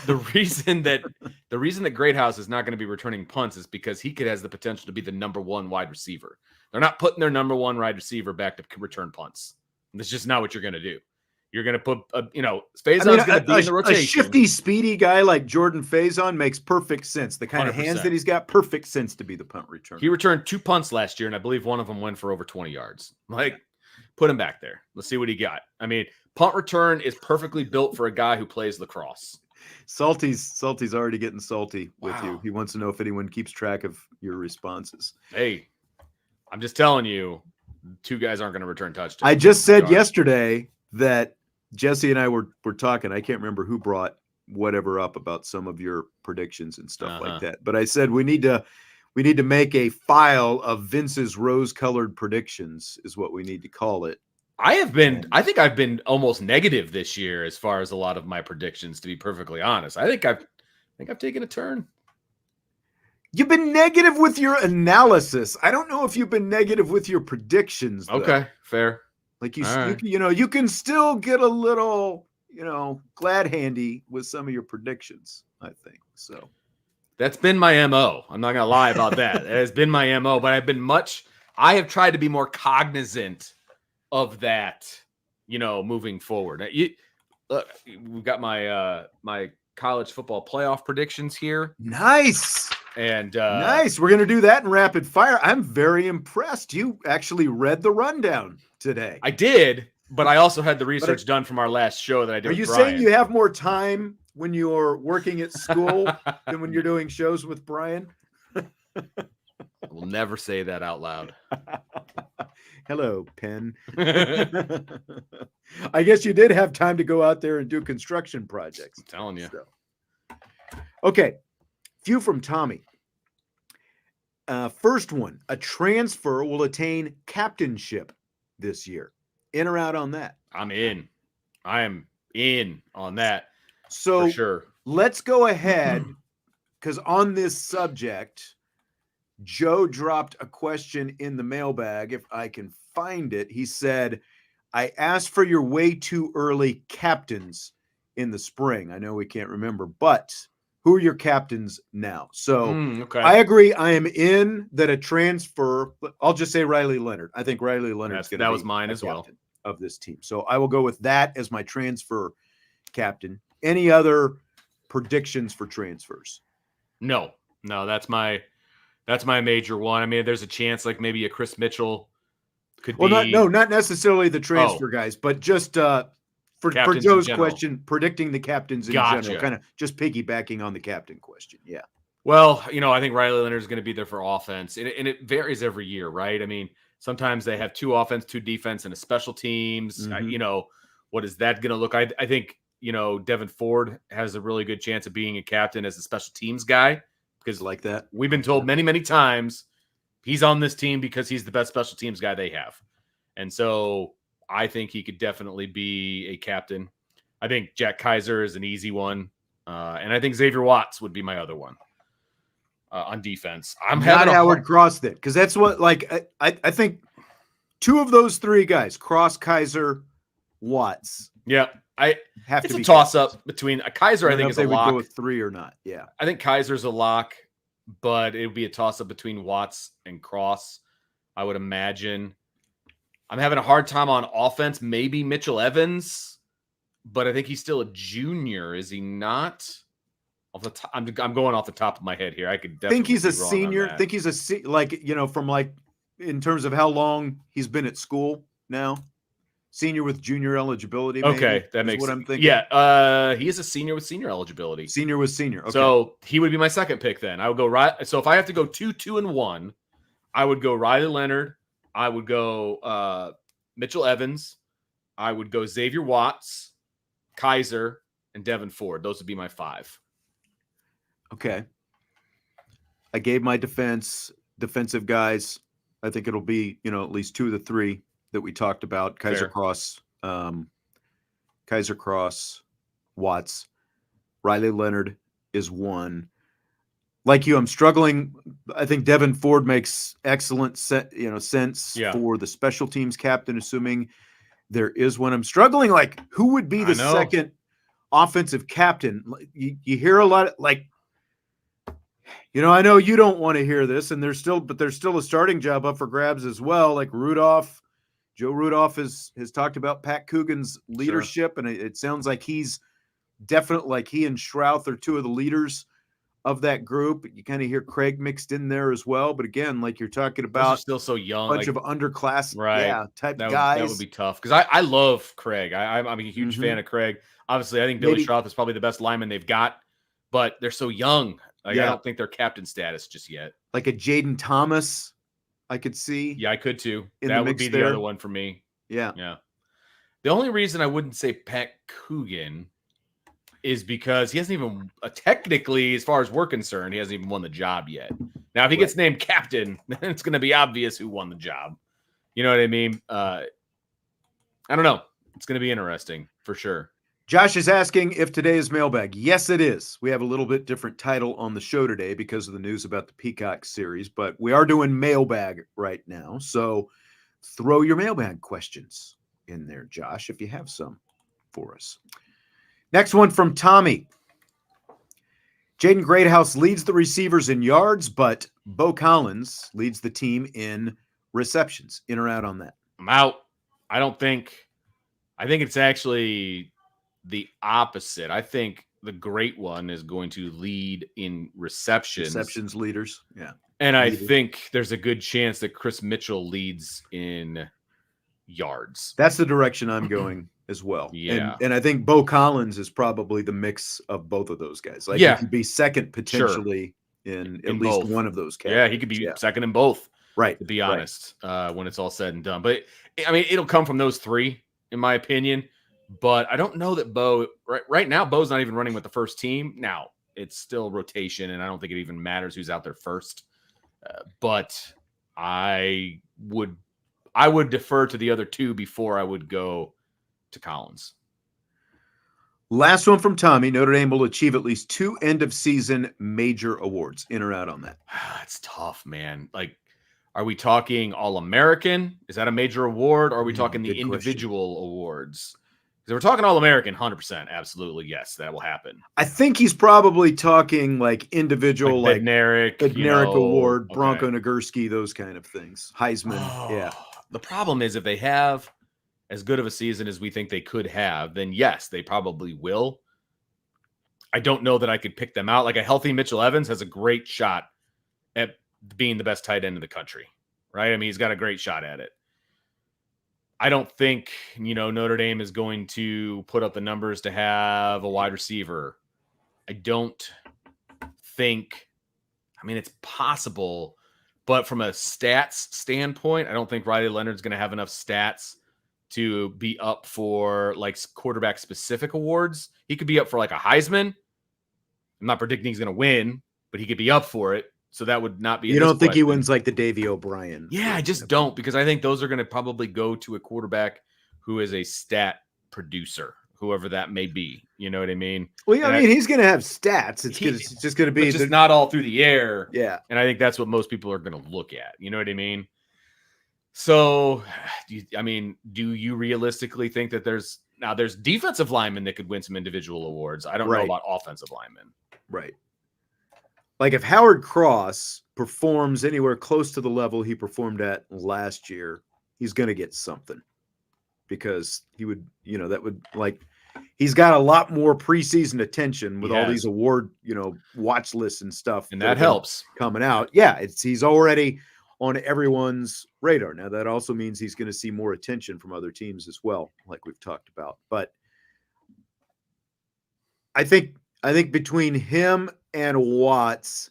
[SPEAKER 2] The reason that Greathouse is not going to be returning punts is because he has the potential to be the number 1 wide receiver. They're not putting their number 1 wide receiver back to return punts. That's just not what you're going to do. You're going to put, Faison's going to be in the rotation.
[SPEAKER 1] A shifty, speedy guy like Jordan Faison makes perfect sense. The kind 100%. Of hands that he's got, perfect sense to be the punt returner.
[SPEAKER 2] He returned 2 punts last year, and I believe one of them went for over 20 yards. Put him back there. Let's see what he got. Punt return is perfectly built for a guy who plays lacrosse.
[SPEAKER 1] Salty's already getting salty with you. He wants to know if anyone keeps track of your responses.
[SPEAKER 2] Hey, I'm just telling you, 2 guys aren't going to return touchdowns.
[SPEAKER 1] I just said yesterday that Jesse and I were talking. I can't remember who brought whatever up about some of your predictions and stuff like that. But I said we need to make a file of Vince's rose-colored predictions is what we need to call it.
[SPEAKER 2] I think I've been almost negative this year as far as a lot of my predictions, to be perfectly honest. I think I've taken a turn.
[SPEAKER 1] You've been negative with your analysis. I don't know if you've been negative with your predictions, though.
[SPEAKER 2] Okay, fair.
[SPEAKER 1] You can still get a little, glad handy with some of your predictions, I think. So
[SPEAKER 2] that's been my MO. I'm not going to lie about that. It has been my MO, but I have tried to be more cognizant of that, moving forward. We've got my college football playoff predictions here.
[SPEAKER 1] Nice.
[SPEAKER 2] And
[SPEAKER 1] nice. We're going to do that in rapid fire. I'm very impressed. You actually read the rundown today.
[SPEAKER 2] I did, but I also had the research done from our last show that I did.
[SPEAKER 1] Are you saying you have more time when you're working at school than when you're doing shows with Brian?
[SPEAKER 2] I will never say that out loud.
[SPEAKER 1] Hello, Penn. I guess you did have time to go out there and do construction projects.
[SPEAKER 2] I'm telling you.
[SPEAKER 1] So. Okay. Few from Tommy. First one, a transfer will attain captainship this year. In or out on that?
[SPEAKER 2] I'm in. I am in on that.
[SPEAKER 1] So
[SPEAKER 2] for sure.
[SPEAKER 1] Let's go ahead, because on this subject, Joe dropped a question in the mailbag. If I can find it, he said, I asked for your way too early captains in the spring. I know we can't remember, but who are your captains now? So
[SPEAKER 2] okay.
[SPEAKER 1] I agree. I am in that a transfer. I'll just say Riley Leonard. I think Riley Leonard's going to be
[SPEAKER 2] was mine as well
[SPEAKER 1] of this team. So I will go with that as my transfer captain. Any other predictions for transfers?
[SPEAKER 2] No, that's my major one. There's a chance like maybe a Chris Mitchell could be.
[SPEAKER 1] Not necessarily the transfer guys, but just for Joe's question, predicting the captains in general, kind of just piggybacking on the captain question. Yeah.
[SPEAKER 2] Well, I think Riley Leonard is going to be there for offense, and it varies every year, right? Sometimes they have 2 offense, 2 defense, and a special teams.
[SPEAKER 1] Mm-hmm.
[SPEAKER 2] What is that going to look? I think Devin Ford has a really good chance of being a captain as a special teams guy, because
[SPEAKER 1] like that.
[SPEAKER 2] We've been told many, many times he's on this team because he's the best special teams guy they have. And so I think he could definitely be a captain. I think Jack Kaiser is an easy one. And I think Xavier Watts would be my other one on defense. I'm
[SPEAKER 1] not
[SPEAKER 2] having
[SPEAKER 1] Howard Cross then, because that's what, like, I think two of those three guys, Cross, Kaiser, Watts.
[SPEAKER 2] Yeah.
[SPEAKER 1] Have
[SPEAKER 2] it's
[SPEAKER 1] to
[SPEAKER 2] a
[SPEAKER 1] be
[SPEAKER 2] toss
[SPEAKER 1] captains.
[SPEAKER 2] up between Kaiser. I think is a
[SPEAKER 1] they would
[SPEAKER 2] lock.
[SPEAKER 1] go with 3 or not. Yeah.
[SPEAKER 2] I think Kaiser's a lock, but it would be a toss up between Watts and Cross, I would imagine. I'm having a hard time on offense. Maybe Mitchell Evans, but I think he's still a junior. Is he not? Off the top, I'm going off the top of my head here. I could definitely
[SPEAKER 1] think he's a
[SPEAKER 2] be wrong
[SPEAKER 1] senior.
[SPEAKER 2] on that.
[SPEAKER 1] Think he's from like in terms of how long he's been at school now. Senior with junior eligibility.
[SPEAKER 2] Okay, that makes
[SPEAKER 1] what I'm thinking.
[SPEAKER 2] Yeah, he is a senior with senior eligibility.
[SPEAKER 1] Senior with senior. Okay.
[SPEAKER 2] So he would be my second pick then. I would go right. So if I have to go 2, 2, and 1, I would go Riley Leonard. I would go Mitchell Evans. I would go Xavier Watts, Kaiser, and Devin Ford. Those would be my 5.
[SPEAKER 1] Okay. I gave my defensive guys. I think it'll be, at least 2 of the 3 that we talked about. Kaiser Cross, Watts, Riley Leonard is 1. Like you, I'm struggling. I think Devin Ford makes excellent sense for the special teams captain, assuming there is one. I'm struggling. Like, who would be the second offensive captain? You hear a lot I know you don't want to hear this, and there's still a starting job up for grabs as well. Like Joe Rudolph has talked about Pat Coogan's leadership, and it sounds like he's definitely, like, he and Schrouth are 2 of the leaders of that group. You kind of hear Craig mixed in there as well. But again, like you're talking about,
[SPEAKER 2] still so young,
[SPEAKER 1] bunch of underclass, type
[SPEAKER 2] guys. That would be tough because I love Craig. I'm a huge fan of Craig. Obviously, I think Billy Schrouth is probably the best lineman they've got, but they're so young. I don't think they're captain status just yet. Like
[SPEAKER 1] a Jaden Thomas, I could see.
[SPEAKER 2] Yeah, I could too. That would be the other one for me.
[SPEAKER 1] Yeah.
[SPEAKER 2] The only reason I wouldn't say Pat Coogan is because he hasn't even technically, as far as we're concerned, he hasn't even won the job yet. Now, if he gets named captain, then it's going to be obvious who won the job. You know what I mean? I don't know. It's going to be interesting for sure.
[SPEAKER 1] Josh is asking if today is Mailbag. Yes, it is. We have a little bit different title on the show today because of the news about the Peacock series, but we are doing Mailbag right now. So throw your Mailbag questions in there, Josh, if you have some for us. Next one from Tommy. Jaden Greathouse leads the receivers in yards, but Bo Collins leads the team in receptions. In or out on that?
[SPEAKER 2] I'm out. I think it's actually the opposite. I think the great one is going to lead in receptions.
[SPEAKER 1] Receptions leaders. Yeah.
[SPEAKER 2] And I think there's a good chance that Chris Mitchell leads in yards.
[SPEAKER 1] That's the direction I'm going as well.
[SPEAKER 2] Yeah.
[SPEAKER 1] And I think Bo Collins is probably the mix of both of those guys. Like, he could be second potentially in at least
[SPEAKER 2] both.
[SPEAKER 1] one of those categories.
[SPEAKER 2] Yeah, he could be second in both.
[SPEAKER 1] Right.
[SPEAKER 2] To be honest, when it's all said and done. But I mean, it'll come from those 3, in my opinion. But I don't know that Bo right now, Bo's not even running with the first team. Now, it's still rotation, and I don't think it even matters who's out there first. But I would defer to the other 2 before I would go to Collins.
[SPEAKER 1] Last one from Tommy. Notre Dame will achieve at least 2 end-of-season major awards. In or out on that?
[SPEAKER 2] It's tough, man. Like, are we talking All-American? Is that a major award? Or are we talking the individual awards? If we're talking All-American, 100%, absolutely, yes, that will happen.
[SPEAKER 1] I think he's probably talking like individual,
[SPEAKER 2] like Bednarik
[SPEAKER 1] Award, Bronco Nagurski, those kind of things. Heisman, yeah.
[SPEAKER 2] The problem is if they have as good of a season as we think they could have, then yes, they probably will. I don't know that I could pick them out. Like a healthy Mitchell Evans has a great shot at being the best tight end in the country, right? I mean, he's got a great shot at it. I don't think, Notre Dame is going to put up the numbers to have a wide receiver. I don't think, it's possible, but from a stats standpoint, I don't think Riley Leonard's going to have enough stats to be up for like quarterback specific awards. He could be up for like a Heisman. I'm not predicting he's going to win, but he could be up for it. So that would not be.
[SPEAKER 1] You don't think he wins like the Davey O'Brien?
[SPEAKER 2] Yeah, I just don't, because I think those are going to probably go to a quarterback who is a stat producer, whoever that may be. You know what I mean?
[SPEAKER 1] Well, yeah, I mean, he's going to have stats. It's just going to be
[SPEAKER 2] just not all through the air.
[SPEAKER 1] Yeah.
[SPEAKER 2] And I think that's what most people are going to look at. You know what I mean? So, do you realistically think that there's defensive linemen that could win some individual awards? I don't know about offensive linemen.
[SPEAKER 1] Right. Like if Howard Cross performs anywhere close to the level he performed at last year, he's going to get something, because he would, that would, like, he's got a lot more preseason attention with all these award, watch lists and stuff.
[SPEAKER 2] And that helps
[SPEAKER 1] coming out. Yeah. He's already on everyone's radar. Now that also means he's going to see more attention from other teams as well, like we've talked about. But I think between him and Watts,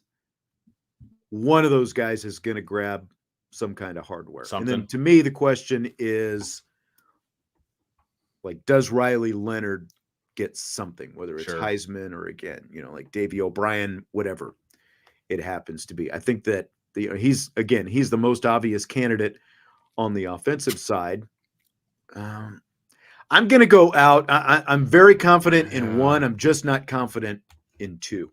[SPEAKER 1] one of those guys is going to grab some kind of hardware.
[SPEAKER 2] Something.
[SPEAKER 1] And then to me, the question is, like, does Riley Leonard get something, whether it's Heisman or, again, like Davey O'Brien, whatever it happens to be. I think that he's the most obvious candidate on the offensive side. I'm going to go out. I'm very confident in one. I'm just not confident in two.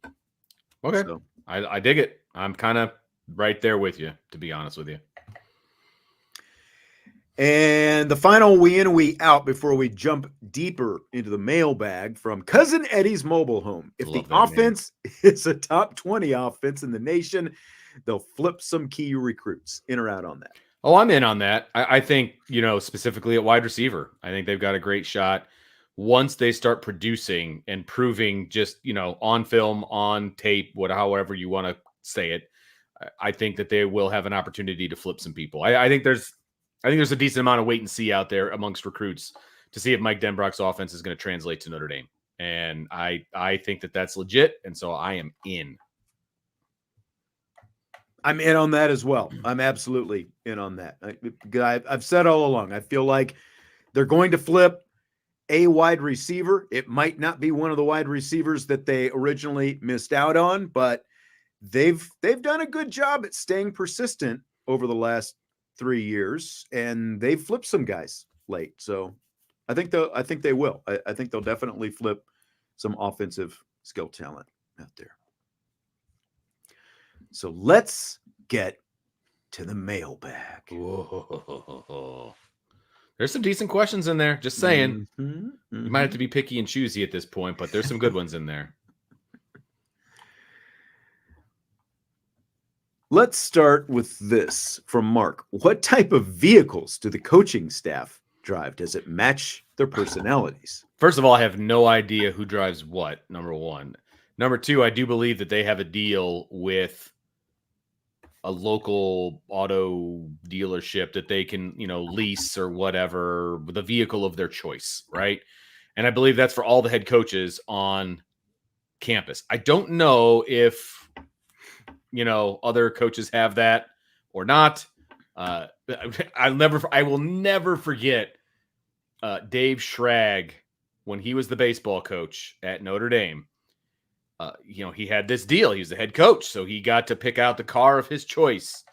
[SPEAKER 2] Okay. So, I dig it. I'm kind of right there with you, to be honest with you.
[SPEAKER 1] And the final we in, we out before we jump deeper into the mailbag from Cousin Eddie's mobile home. If the offense is a top 20 offense in the nation, they'll flip some key recruits. In or out on that?
[SPEAKER 2] Oh, I'm in on that. I think, specifically at wide receiver, I think they've got a great shot once they start producing and proving just, on film, on tape, however you want to say it. I think that they will have an opportunity to flip some people. I think there's a decent amount of wait and see out there amongst recruits to see if Mike Denbrock's offense is going to translate to Notre Dame. And I think that that's legit. And so I am in.
[SPEAKER 1] I'm in on that as well. I'm absolutely in on that. I've said all along, I feel like they're going to flip a wide receiver. It might not be one of the wide receivers that they originally missed out on, but they've done a good job at staying persistent over the last 3 years, and they've flipped some guys late. So I think they will. I think they'll definitely flip some offensive skill talent out there. So let's get to the mailbag.
[SPEAKER 2] Whoa. There's some decent questions in there. Just saying. You might have to be picky and choosy at this point, but there's some good ones in there.
[SPEAKER 1] Let's start with this from Mark. What type of vehicles do the coaching staff drive? Does it match their personalities?
[SPEAKER 2] First of all, I have no idea who drives what, number one. Number two, I do believe that they have a deal with a local auto dealership that they can, lease or whatever, with a vehicle of their choice, right? And I believe that's for all the head coaches on campus. I don't know if, other coaches have that or not. I will never forget Dave Schrag when he was the baseball coach at Notre Dame. He had this deal. He was the head coach, so he got to pick out the car of his choice,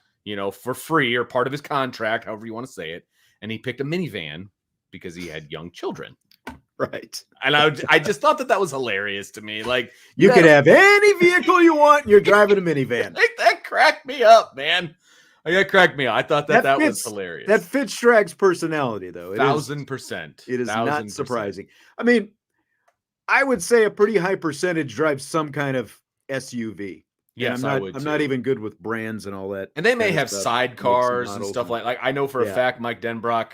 [SPEAKER 2] for free or part of his contract, however you want to say it. And he picked a minivan because he had young children.
[SPEAKER 1] Right.
[SPEAKER 2] And I just thought that was hilarious to me. Like,
[SPEAKER 1] you could have any vehicle you want, and you're driving a minivan.
[SPEAKER 2] That cracked me up, man. That cracked me up. I thought that was hilarious.
[SPEAKER 1] That fits Schrag's personality, though.
[SPEAKER 2] 1,000%.
[SPEAKER 1] It is not surprising. I mean, I would say a pretty high percentage drives some kind of SUV.
[SPEAKER 2] Yes,
[SPEAKER 1] I'm not even good with brands and all that.
[SPEAKER 2] And they may have sidecars and stuff like I know for a fact Mike Denbrock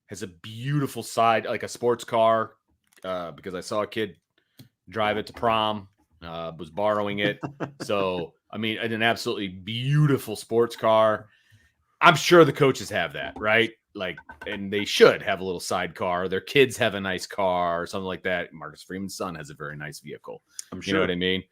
[SPEAKER 2] has a beautiful like a sports car, because I saw a kid drive it to prom, was borrowing it. So, an absolutely beautiful sports car. I'm sure the coaches have that, right? Like, and they should have a little sidecar. Their kids have a nice car or something like that. Marcus Freeman's son has a very nice vehicle.
[SPEAKER 1] I'm sure.
[SPEAKER 2] You know what I mean?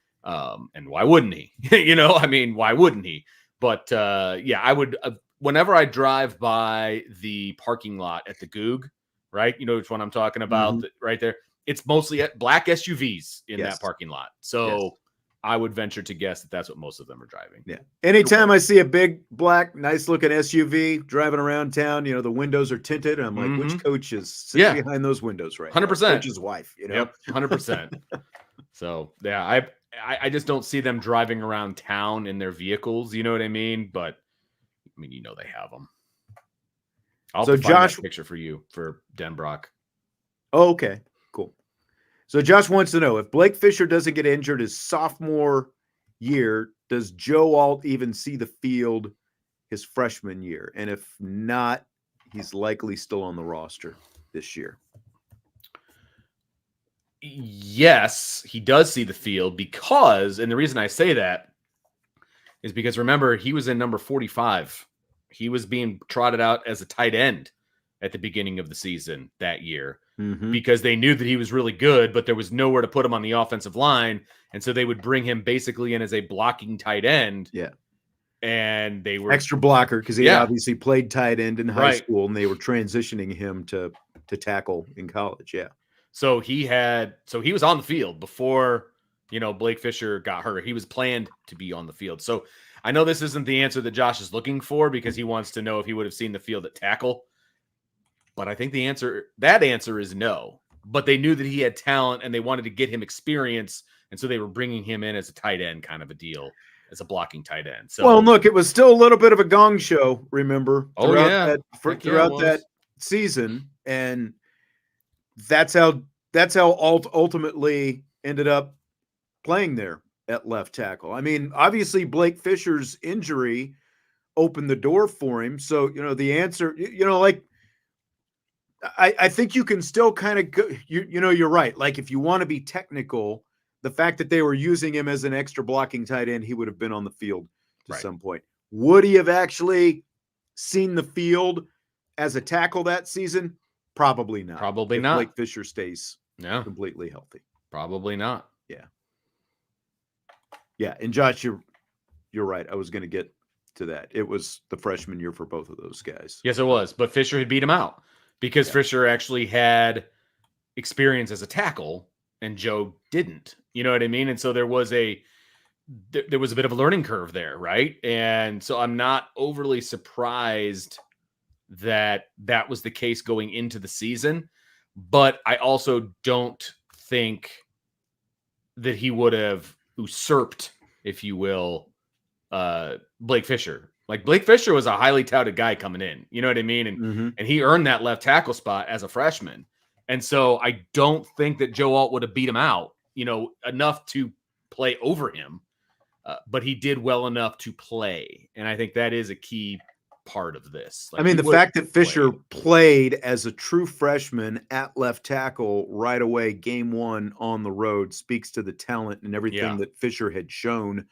[SPEAKER 2] And why wouldn't he? Why wouldn't he? But I would, whenever I drive by the parking lot at the Goog, right? You know which one I'm talking about, right there. It's mostly black SUVs in
[SPEAKER 1] Yes.
[SPEAKER 2] that parking lot. So I would venture to guess that that's what most of them are driving.
[SPEAKER 1] Yeah. Anytime I see a big, black, nice looking SUV driving around town, the windows are tinted. And I'm like, which coach is sitting behind those windows right
[SPEAKER 2] 100%.
[SPEAKER 1] now? Coach's wife,
[SPEAKER 2] Yep, 100%. So, yeah, I just don't see them driving around town in their vehicles. You know what I mean? But, they have them. I'll find that picture for you for Denbrock.
[SPEAKER 1] Oh, okay, cool. So Josh wants to know, if Blake Fisher doesn't get injured his sophomore year, does Joe Alt even see the field his freshman year? And if not, he's likely still on the roster this year.
[SPEAKER 2] Yes, he does see the field because, and the reason I say that is because, remember, he was in number 45. He was being trotted out as a tight end at the beginning of the season that year. Because they knew that he was really good, but there was nowhere to put him on the offensive line. And so they would bring him basically in as a blocking tight end.
[SPEAKER 1] Yeah.
[SPEAKER 2] And they were
[SPEAKER 1] extra blocker because he obviously played tight end in high school, and they were transitioning him to tackle in college. Yeah.
[SPEAKER 2] So he was on the field before, Blake Fisher got hurt. He was planned to be on the field. So I know this isn't the answer that Josh is looking for because he wants to know if he would have seen the field at tackle. But I think that answer is no. But they knew that he had talent and they wanted to get him experience. And so they were bringing him in as a tight end kind of a deal, as a blocking tight end. So,
[SPEAKER 1] well, look, it was still a little bit of a gong show, remember? Throughout that season. And that's how Alt ultimately ended up playing there at left tackle. I mean, obviously Blake Fisher's injury opened the door for him. So, the answer, I think you can still kind of go, you're right. Like, if you want to be technical, the fact that they were using him as an extra blocking tight end, he would have been on the field to some point. Would he have actually seen the field as a tackle that season? Probably not.
[SPEAKER 2] Probably not.
[SPEAKER 1] Blake Fisher stays completely healthy.
[SPEAKER 2] Probably not.
[SPEAKER 1] Yeah. Yeah. And Josh, you're right. I was going to get to that. It was the freshman year for both of those guys.
[SPEAKER 2] Yes, it was. But Fisher had beat him out. Because Fisher actually had experience as a tackle and Joe didn't. You know what I mean? And so there was a bit of a learning curve there, right? And so I'm not overly surprised that was the case going into the season. But I also don't think that he would have usurped, if you will, Blake Fisher. Like, Blake Fisher was a highly touted guy coming in. You know what I mean? And he earned that left tackle spot as a freshman. And so I don't think that Joe Alt would have beat him out, enough to play over him. But he did well enough to play. And I think that is a key part of this.
[SPEAKER 1] Like, the fact that Fisher played as a true freshman at left tackle right away, game one on the road, speaks to the talent and everything that Fisher had shown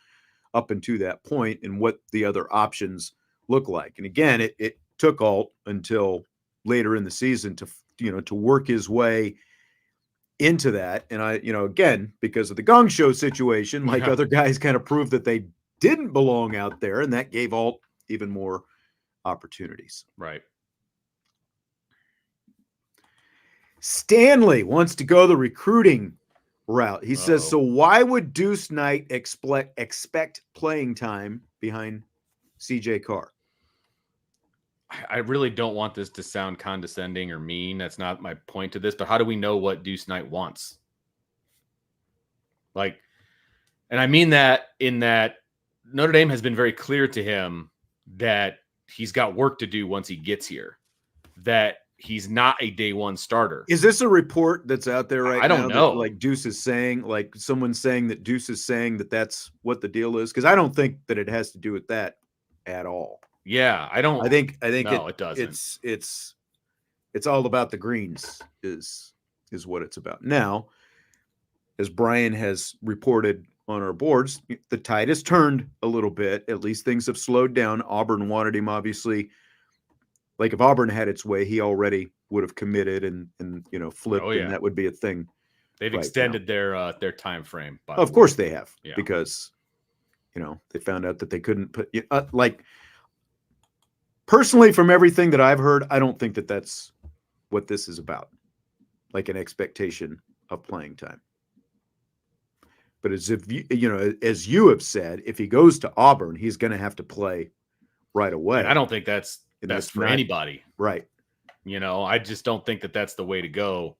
[SPEAKER 1] up until that point and what the other options look like. And again, it took Alt until later in the season to work his way into that. And again, because of the gong show situation, like other guys kind of proved that they didn't belong out there, and that gave Alt even more opportunities.
[SPEAKER 2] Right.
[SPEAKER 1] Stanley wants to go the recruiting route. He says, so why would Deuce Knight expect playing time behind CJ Carr?
[SPEAKER 2] I really don't want this to sound condescending or mean. That's not my point to this, but how do we know what Deuce Knight wants? Like, and I mean that in that Notre Dame has been very clear to him that he's got work to do once he gets here, that he's not a day one starter.
[SPEAKER 1] Is this a report that's out there right now?
[SPEAKER 2] I don't know.
[SPEAKER 1] Like Deuce is saying, like someone's saying that Deuce is saying that that's what the deal is? Because I don't think that it has to do with that at all.
[SPEAKER 2] Yeah, I don't.
[SPEAKER 1] I think
[SPEAKER 2] no, it doesn't.
[SPEAKER 1] It's all about the greens is what it's about. Now, as Brian has reported on our boards, the tide has turned a little bit. At least things have slowed down. Auburn wanted him, obviously. Like, if Auburn had its way, he already would have committed and flipped, and that would be a thing.
[SPEAKER 2] They've extended their time frame.
[SPEAKER 1] Of course they have, because they found out that they couldn't put personally, from everything that I've heard, I don't think that that's what this is about, like an expectation of playing time. But as if as you have said, if he goes to Auburn, he's going to have to play right away.
[SPEAKER 2] And I don't think that's best for anybody.
[SPEAKER 1] Right.
[SPEAKER 2] I just don't think that that's the way to go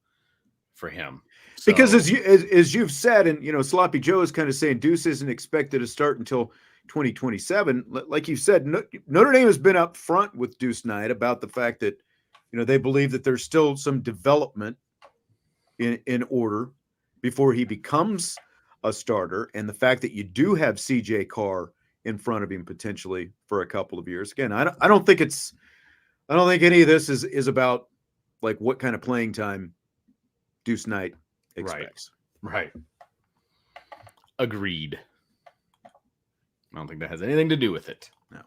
[SPEAKER 2] for him. So,
[SPEAKER 1] because as you've said, and Sloppy Joe is kind of saying Deuce isn't expected to start until 2027. Like you said, Notre Dame has been up front with Deuce Knight about the fact that they believe that there's still some development in order before he becomes a starter, and the fact that you do have CJ Carr in front of him potentially for a couple of years. Again, I don't think any of this is about like what kind of playing time Deuce Knight expects.
[SPEAKER 2] Right. Agreed. I don't think that has anything to do with it.
[SPEAKER 1] No.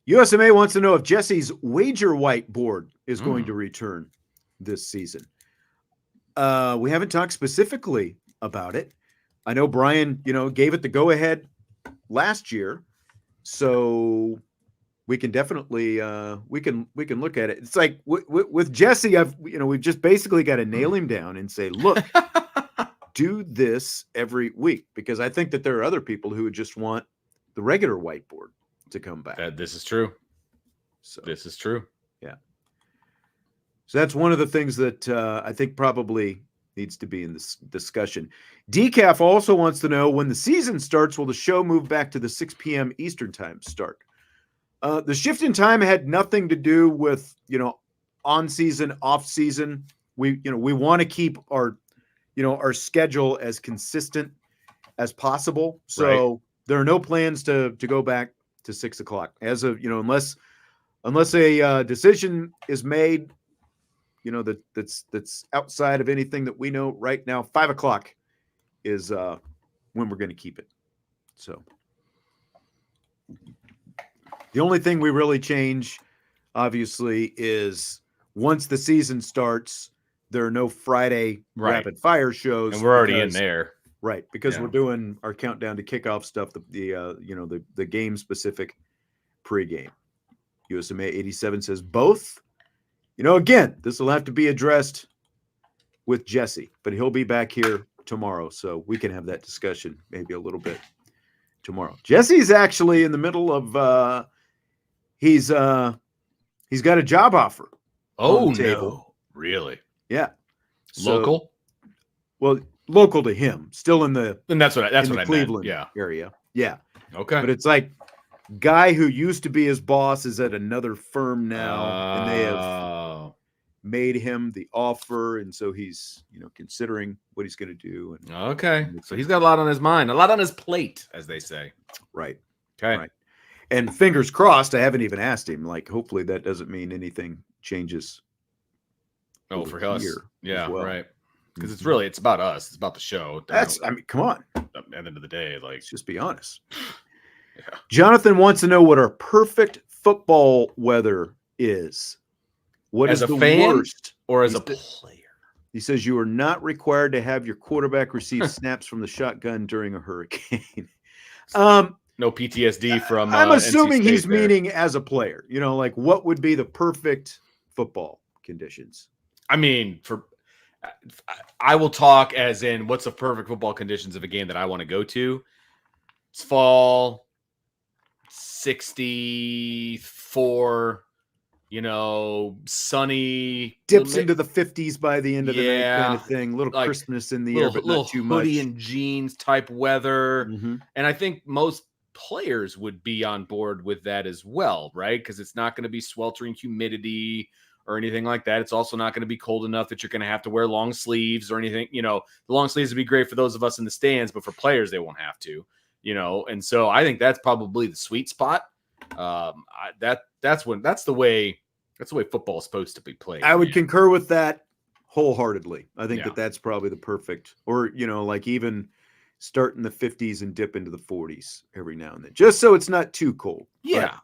[SPEAKER 1] USMA wants to know if Jesse's wager whiteboard is going to return this season. We haven't talked specifically about it. I know Brian, gave it the go-ahead last year, so we can definitely we can look at it. It's like with Jesse, we've just basically got to nail him down and say, look, do this every week, because I think that there are other people who would just want the regular whiteboard to come back.
[SPEAKER 2] This is true.
[SPEAKER 1] So
[SPEAKER 2] this is true.
[SPEAKER 1] Yeah. So that's one of the things that I think probably needs to be in this discussion. Decaf also wants to know, when the season starts, will the show move back to the 6 p.m. Eastern time start? The shift in time had nothing to do with, on season, off season. We want to keep our schedule as consistent as possible. So there are no plans to go back to 6 o'clock as of, unless a decision is made, that's outside of anything that we know right now. 5 o'clock is when we're going to keep it. So the only thing we really change, obviously, is once the season starts, there are no Friday rapid fire shows,
[SPEAKER 2] and we're already in there,
[SPEAKER 1] right? Because we're doing our countdown to kickoff stuff, the game specific pregame. USMA 87 says both. Again, this will have to be addressed with Jesse, but he'll be back here tomorrow, so we can have that discussion maybe a little bit tomorrow. Jesse's actually in the middle of he's got a job offer.
[SPEAKER 2] Oh, no. Really?
[SPEAKER 1] Yeah.
[SPEAKER 2] Local?
[SPEAKER 1] Well, local to him, still in the
[SPEAKER 2] that's what I
[SPEAKER 1] Cleveland
[SPEAKER 2] meant.
[SPEAKER 1] area. Yeah.
[SPEAKER 2] Okay.
[SPEAKER 1] But it's like guy who used to be his boss is at another firm now, and they have made him the offer, and so he's considering what he's going to do. And
[SPEAKER 2] okay, so he's got a lot on his mind, a lot on his plate, as they say.
[SPEAKER 1] Right.
[SPEAKER 2] Okay.
[SPEAKER 1] Right. And fingers crossed, I haven't even asked him. Like, hopefully that doesn't mean anything changes.
[SPEAKER 2] Oh, for us. Yeah,
[SPEAKER 1] well.
[SPEAKER 2] right. Because it's about us. It's about the show.
[SPEAKER 1] Come on.
[SPEAKER 2] At the end of the day,
[SPEAKER 1] let's just be honest.
[SPEAKER 2] Yeah.
[SPEAKER 1] Jonathan wants to know what our perfect football weather is. What is the worst?
[SPEAKER 2] Or as a player?
[SPEAKER 1] He says you are not required to have your quarterback receive snaps from the shotgun during a hurricane.
[SPEAKER 2] No PTSD from.
[SPEAKER 1] I'm assuming he's
[SPEAKER 2] there.
[SPEAKER 1] meaning as a player. Like what would be the perfect football conditions?
[SPEAKER 2] I mean, I will talk as in what's the perfect football conditions of a game that I want to go to. It's fall, 64, sunny.
[SPEAKER 1] Dips into the 50s by the end of the night kind of thing. Little Christmas in the air, but not too much.
[SPEAKER 2] Hoodie and jeans type weather.
[SPEAKER 1] Mm-hmm.
[SPEAKER 2] And I think most players would be on board with that as well, right? Because it's not going to be sweltering humidity or anything like that. It's also not going to be cold enough that you're going to have to wear long sleeves or anything. The long sleeves would be great for those of us in the stands, but for players, they won't have to. And so I think that's probably the sweet spot. That's the way football is supposed to be played.
[SPEAKER 1] I would concur with that wholeheartedly. I think that's probably the perfect, or like even start in the 50s and dip into the 40s every now and then, just so it's not too cold.
[SPEAKER 2] Yeah,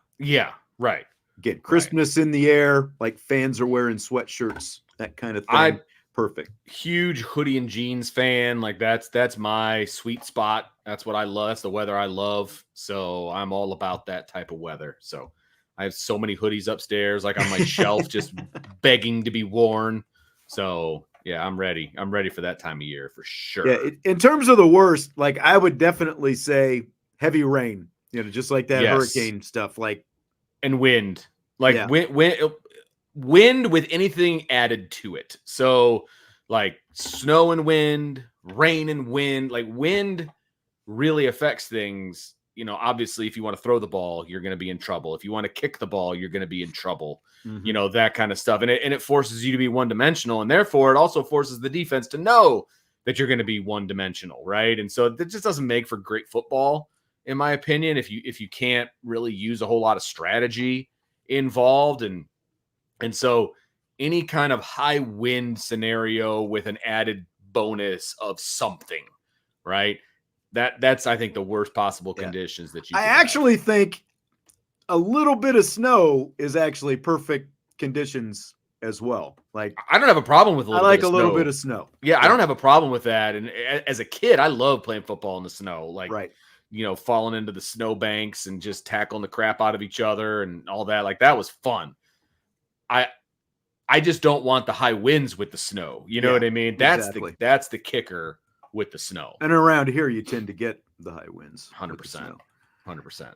[SPEAKER 2] right.
[SPEAKER 1] Again, Christmas in the air, like fans are wearing sweatshirts, that kind of thing. Perfect.
[SPEAKER 2] Huge hoodie and jeans fan. Like that's my sweet spot. That's what I love. That's the weather I love. So I'm all about that type of weather. So I have so many hoodies upstairs, like on my shelf, just begging to be worn. So yeah, I'm ready. I'm ready for that time of year for sure.
[SPEAKER 1] Yeah, in terms of the worst, like I would definitely say heavy rain, just like that hurricane stuff, like,
[SPEAKER 2] and wind, like wind with anything added to it. So like snow and wind, rain and wind, like wind really affects things. Obviously, if you want to throw the ball, you're going to be in trouble. If you want to kick the ball, you're going to be in trouble. That kind of stuff. And it forces you to be one-dimensional. And therefore, it also forces the defense to know that you're going to be one-dimensional, right? And so that just doesn't make for great football, in my opinion, if you can't really use a whole lot of strategy involved. And so any kind of high wind scenario with an added bonus of something, right? That's I think the worst possible conditions that you.
[SPEAKER 1] I actually think a little bit of snow is actually perfect conditions as well. Like
[SPEAKER 2] I don't have a problem with
[SPEAKER 1] a little bit of snow.
[SPEAKER 2] Yeah, I don't have a problem with that. And as a kid, I loved playing football in the snow. Like falling into the snow banks and just tackling the crap out of each other and all that. Like that was fun. I just don't want the high winds with the snow. You know what I mean? That's the kicker with the snow.
[SPEAKER 1] And around here, you tend to get the high winds.
[SPEAKER 2] 100%. 100%.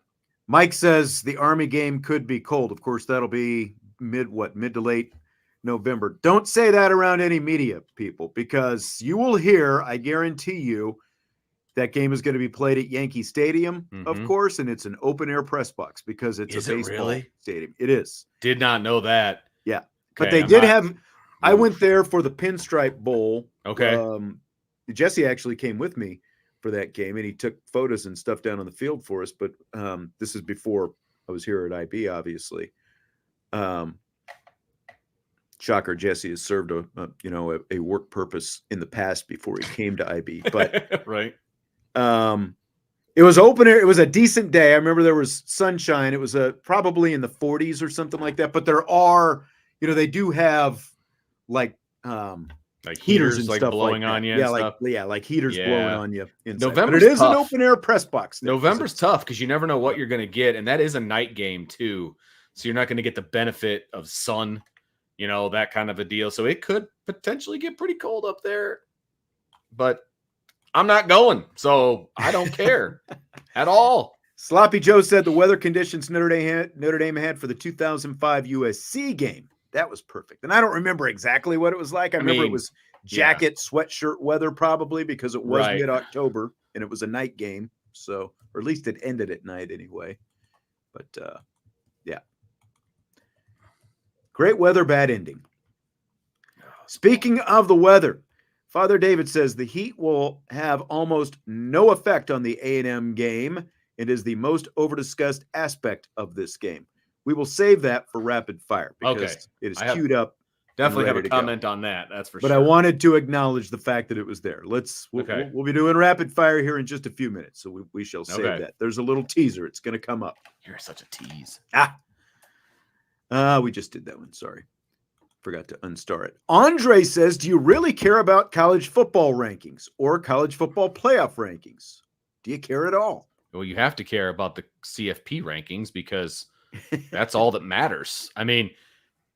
[SPEAKER 1] Mike says the Army game could be cold. Of course, that'll be mid to late November. Don't say that around any media, people, because you will hear, I guarantee you, that game is going to be played at Yankee Stadium, of course, and it's an open-air press box because it's a baseball stadium. It is.
[SPEAKER 2] Did not know that.
[SPEAKER 1] Yeah. Okay, but they did have – I went there for the Pinstripe Bowl.
[SPEAKER 2] Okay.
[SPEAKER 1] Jesse actually came with me for that game, and he took photos and stuff down on the field for us. But this is before I was here at IB, obviously. Shocker, Jesse has served a work purpose in the past before he came to IB. But
[SPEAKER 2] right.
[SPEAKER 1] It was open air. It was a decent day. I remember there was sunshine. It was probably in the 40s or something like that. But there are, they do have like heaters and
[SPEAKER 2] like
[SPEAKER 1] stuff
[SPEAKER 2] blowing
[SPEAKER 1] like
[SPEAKER 2] on you.
[SPEAKER 1] Yeah, like heaters blowing on you. November. But it is
[SPEAKER 2] tough.
[SPEAKER 1] an open air press box.
[SPEAKER 2] November's tough because you never know what you're going to get, and that is a night game too. So you're not going to get the benefit of sun, that kind of a deal. So it could potentially get pretty cold up there, but I'm not going, so I don't care at all.
[SPEAKER 1] Sloppy Joe said the weather conditions Notre Dame had for the 2005 USC game. That was perfect. And I don't remember exactly what it was like. I remember it was jacket, sweatshirt weather probably because it was mid-October and it was a night game. So, or at least it ended at night anyway. But, yeah. Great weather, bad ending. Speaking of the weather, Father David says the heat will have almost no effect on the A&M game. It is the most over-discussed aspect of this game. We will save that for rapid fire because it is queued up.
[SPEAKER 2] Definitely have a comment on that. That's for sure.
[SPEAKER 1] But I wanted to acknowledge the fact that it was there. We'll be doing rapid fire here in just a few minutes, so we shall save that. There's a little teaser. It's going to come up.
[SPEAKER 2] You're such a tease.
[SPEAKER 1] We just did that one. Sorry. Forgot to unstar it. Andre says, do you really care about college football rankings or college football playoff rankings? Do you care at all?
[SPEAKER 2] Well, you have to care about the CFP rankings because that's all that matters. I mean,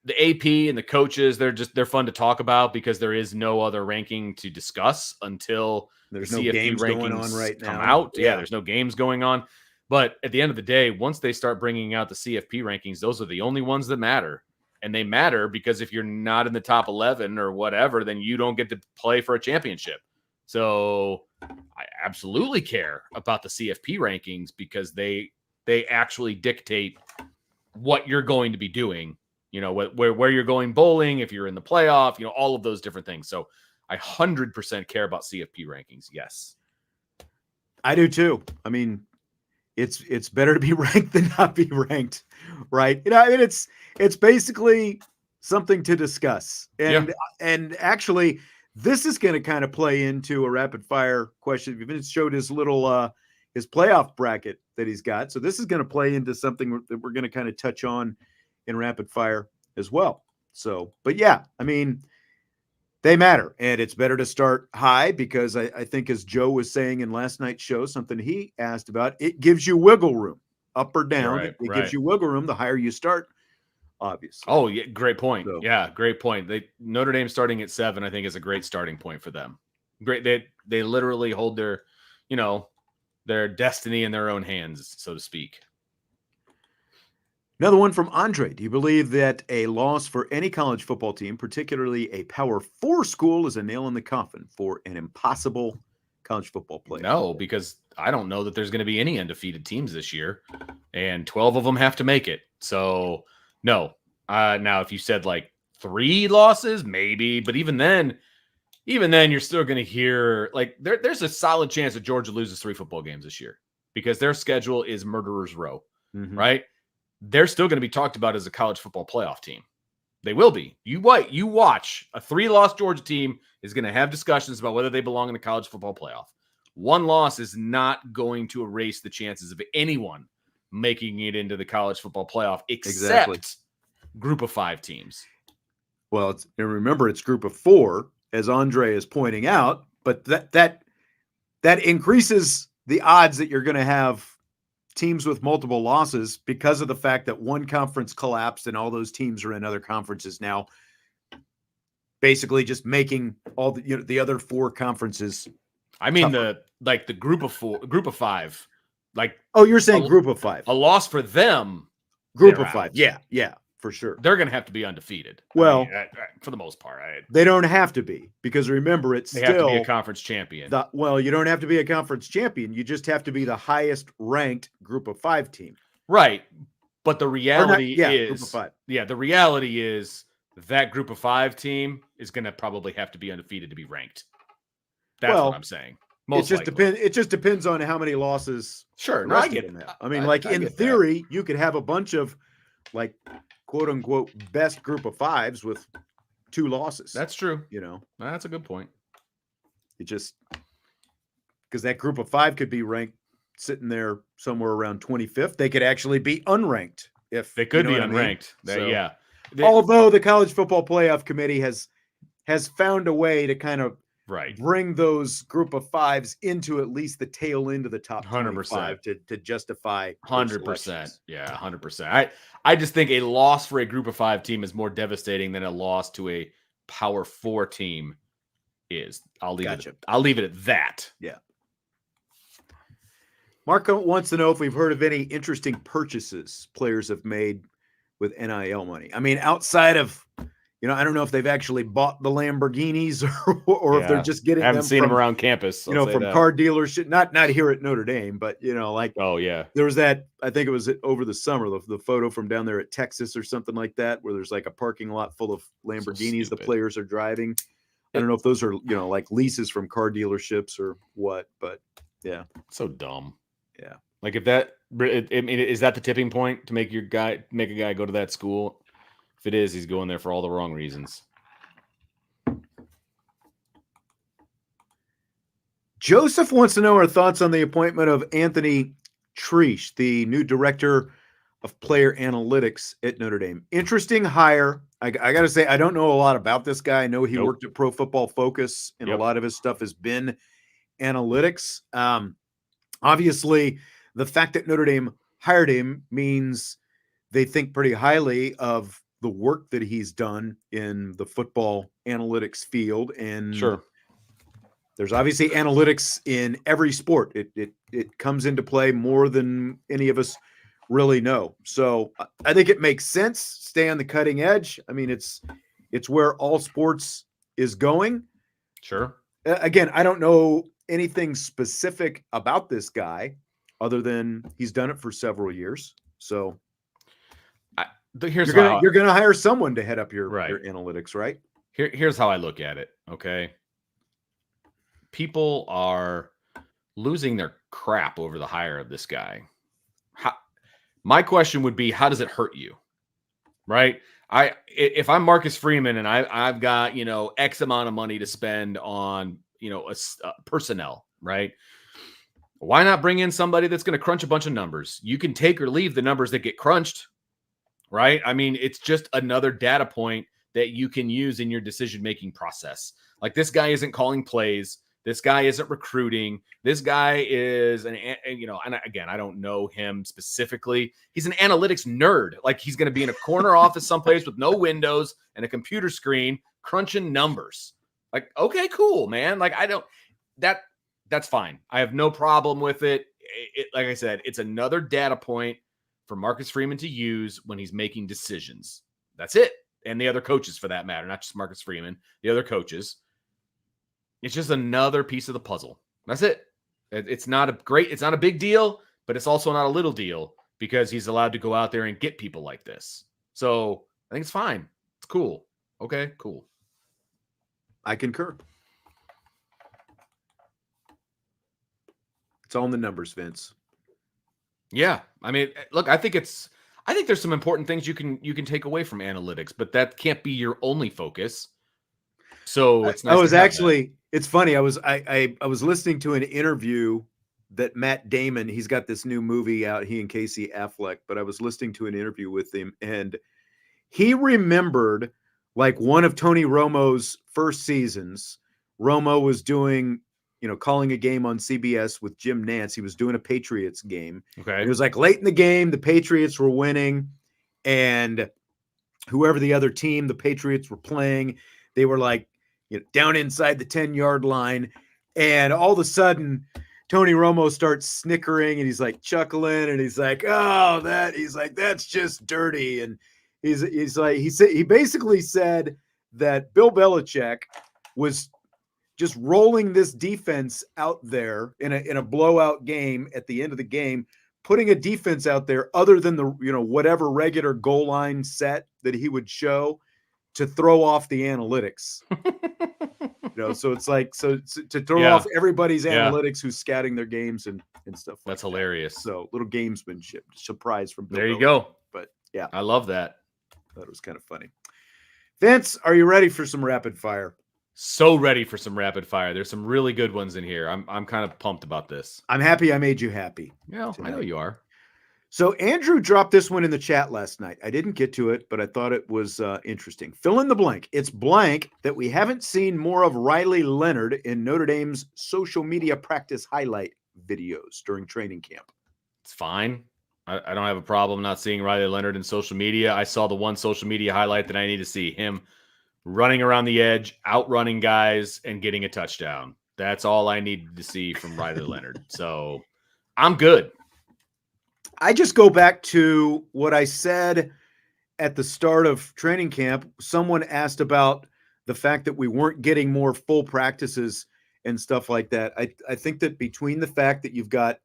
[SPEAKER 2] the AP and the coaches, they're fun to talk about because there is no other ranking to discuss until
[SPEAKER 1] there's
[SPEAKER 2] the
[SPEAKER 1] no
[SPEAKER 2] CFP
[SPEAKER 1] games
[SPEAKER 2] rankings
[SPEAKER 1] going on right now.
[SPEAKER 2] Come out. Yeah, there's no games going on. But at the end of the day, once they start bringing out the CFP rankings, those are the only ones that matter. And they matter because if you're not in the top 11 or whatever, then you don't get to play for a championship. So I absolutely care about the CFP rankings because they actually dictate what you're going to be doing, where you're going bowling, if you're in the playoff, all of those different things. So I 100% care about CFP rankings. Yes.
[SPEAKER 1] I do too. I mean, it's better to be ranked than not be ranked, right? It's basically something to discuss. And actually, this is going to kind of play into a rapid fire question. Vince showed his little his playoff bracket that he's got. So this is going to play into something that we're going to kind of touch on in rapid fire as well. So, but yeah, I mean, they matter. And it's better to start high because I think as Joe was saying in last night's show, something he asked about, it gives you wiggle room. up or down.
[SPEAKER 2] Right,
[SPEAKER 1] It gives you wiggle room the higher you start, obviously.
[SPEAKER 2] Oh, yeah, great point.
[SPEAKER 1] So,
[SPEAKER 2] Yeah, great point. Notre Dame starting at 7, I think, is a great starting point for them. Great. They literally hold their, their destiny in their own hands, so to speak.
[SPEAKER 1] another one from Andre. Do you believe that a loss for any college football team, particularly a Power 4 school, is a nail in the coffin for an impossible college football playoff?
[SPEAKER 2] No, because I don't know that there's going to be any undefeated teams this year, and 12 of them have to make it. So, no. Now, if you said like 3 losses, maybe, but even then, you're still going to hear like there's a solid chance that Georgia loses 3 football games this year because their schedule is murderer's row, right? They're still going to be talked about as a college football playoff team. They will be. You watch a 3-loss Georgia team is going to have discussions about whether they belong in the college football playoff. 1 loss is not going to erase the chances of anyone making it into the college football playoff, except group of 5 teams.
[SPEAKER 1] Well, remember it's group of 4, as Andre is pointing out, but that increases the odds that you're going to have teams with multiple losses because of the fact that one conference collapsed and all those teams are in other conferences now, basically just making all the other 4 conferences.
[SPEAKER 2] I mean, tougher. the group of 5, like,
[SPEAKER 1] oh, you're saying group of 5,
[SPEAKER 2] a loss for them,
[SPEAKER 1] group of 5. Yeah, for sure.
[SPEAKER 2] They're going to have to be undefeated.
[SPEAKER 1] Well,
[SPEAKER 2] for the most part,
[SPEAKER 1] they don't have to be, because remember, they
[SPEAKER 2] have to be a conference champion.
[SPEAKER 1] You don't have to be a conference champion. You just have to be the highest ranked group of 5 team.
[SPEAKER 2] Right. But the reality is,
[SPEAKER 1] group of 5.
[SPEAKER 2] Yeah, the reality is that group of 5 team is going to probably have to be undefeated to be ranked. That's what I'm saying. It
[SPEAKER 1] just depends on how many losses.
[SPEAKER 2] Sure. No, I get
[SPEAKER 1] that. I mean, in theory, you could have a bunch of like quote unquote best group of 5s with 2 losses.
[SPEAKER 2] That's true.
[SPEAKER 1] That's
[SPEAKER 2] a good point.
[SPEAKER 1] It just because that group of 5 could be ranked sitting there somewhere around 25th. They could actually be unranked if
[SPEAKER 2] they could be unranked. Yeah.
[SPEAKER 1] Although the College Football Playoff Committee has found a way to kind of bring those group of 5s into at least the tail end of the top 100% to justify
[SPEAKER 2] 100%. Yeah, 100%. I just think a loss for a group of 5 team is more devastating than a loss to a Power 4 team is. I'll leave it at that.
[SPEAKER 1] Yeah. Marco wants to know if we've heard of any interesting purchases players have made with NIL money. I mean, outside of I don't know if they've actually bought the Lamborghinis or if they're just getting.
[SPEAKER 2] I haven't seen them around campus.
[SPEAKER 1] From car dealership, not here at Notre Dame, but
[SPEAKER 2] oh yeah,
[SPEAKER 1] there was that. I think it was over the summer. The photo from down there at Texas or something like that, where there's like a parking lot full of Lamborghinis the players are driving. I don't know if those are like leases from car dealerships or what, but yeah,
[SPEAKER 2] so dumb.
[SPEAKER 1] Yeah,
[SPEAKER 2] like if that. I mean, is that the tipping point to make a guy go to that school? If it is, he's going there for all the wrong reasons.
[SPEAKER 1] Joseph wants to know our thoughts on the appointment of Anthony Treesh, the new director of player analytics at Notre Dame. Interesting hire. I got to say, I don't know a lot about this guy. I know he worked at Pro Football Focus, and a lot of his stuff has been analytics. Obviously, the fact that Notre Dame hired him means they think pretty highly of the work that he's done in the football analytics field. And there's obviously analytics in every sport. It comes into play more than any of us really know. So I think it makes sense. Stay on the cutting edge. I mean, it's where all sports is going.
[SPEAKER 2] Sure.
[SPEAKER 1] Again, I don't know anything specific about this guy other than he's done it for several years. So you're gonna hire someone to head up your analytics, right?
[SPEAKER 2] Here's how I look at it. Okay, people are losing their crap over the hire of this guy. My question would be, how does it hurt you? Right? If I'm Marcus Freeman and I've got X amount of money to spend on personnel, right? Why not bring in somebody that's going to crunch a bunch of numbers? You can take or leave the numbers that get crunched. Right? I mean, it's just another data point that you can use in your decision-making process. Like, this guy isn't calling plays. This guy isn't recruiting. This guy is and again, I don't know him specifically. He's an analytics nerd. Like he's going to be in a corner office someplace with no windows and a computer screen crunching numbers. Like, okay, cool, man. Like that's fine. I have no problem with it. Like I said, it's another data point for Marcus Freeman to use when he's making decisions. That's it. And the other coaches for that matter, not just Marcus Freeman, the other coaches. It's just another piece of the puzzle. That's it. It's not a big deal, but it's also not a little deal because he's allowed to go out there and get people like this. So I think it's fine. It's cool. Okay, cool.
[SPEAKER 1] I concur. It's all in the numbers, Vince.
[SPEAKER 2] Yeah. I mean, look, I think there's some important things you can take away from analytics, but that can't be your only focus. So it's nice.
[SPEAKER 1] It's funny. I was listening to an interview that Matt Damon, he's got this new movie out, he and Casey Affleck, but I was listening to an interview with him and he remembered like one of Tony Romo's first seasons. Romo was doing, calling a game on CBS with Jim Nance. He was doing a Patriots game.
[SPEAKER 2] Okay.
[SPEAKER 1] It was like late in the game, the Patriots were winning and whoever the other team the Patriots were playing, they were like, down inside the 10-yard line. And all of a sudden, Tony Romo starts snickering and he's like chuckling and he's like, that's just dirty. And he basically said that Bill Belichick was just rolling this defense out there in a blowout game at the end of the game, putting a defense out there other than the, whatever regular goal line set that he would show to throw off the analytics. So it's like, to throw off everybody's analytics who's scouting their games and stuff.
[SPEAKER 2] That's hilarious.
[SPEAKER 1] So little gamesmanship, surprise from Bill.
[SPEAKER 2] There you go.
[SPEAKER 1] But yeah,
[SPEAKER 2] I love that.
[SPEAKER 1] That was kind of funny. Vince, are you ready for some rapid fire?
[SPEAKER 2] So ready for some rapid fire. There's some really good ones in here. I'm kind of pumped about this.
[SPEAKER 1] I'm happy I made you happy.
[SPEAKER 2] Yeah, I know you are.
[SPEAKER 1] So Andrew dropped this one in the chat last night. I didn't get to it, but I thought it was interesting. Fill in the blank. It's blank that we haven't seen more of Riley Leonard in Notre Dame's social media practice highlight videos during training camp.
[SPEAKER 2] It's fine. I don't have a problem not seeing Riley Leonard in social media. I saw the one social media highlight that I need to see, him running around the edge, outrunning guys, and getting a touchdown. That's all I needed to see from Riley Leonard. So I'm good.
[SPEAKER 1] I just go back to what I said at the start of training camp. Someone asked about the fact that we weren't getting more full practices and stuff like that. I think that between the fact that you've got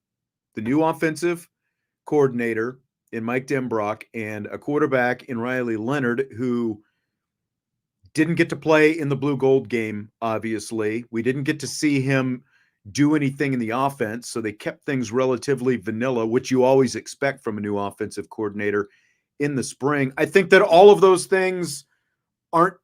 [SPEAKER 1] the new offensive coordinator in Mike Denbrock and a quarterback in Riley Leonard, who didn't get to play in the blue gold game, obviously. We didn't get to see him do anything in the offense, so they kept things relatively vanilla, which you always expect from a new offensive coordinator in the spring. I think that all of those things aren't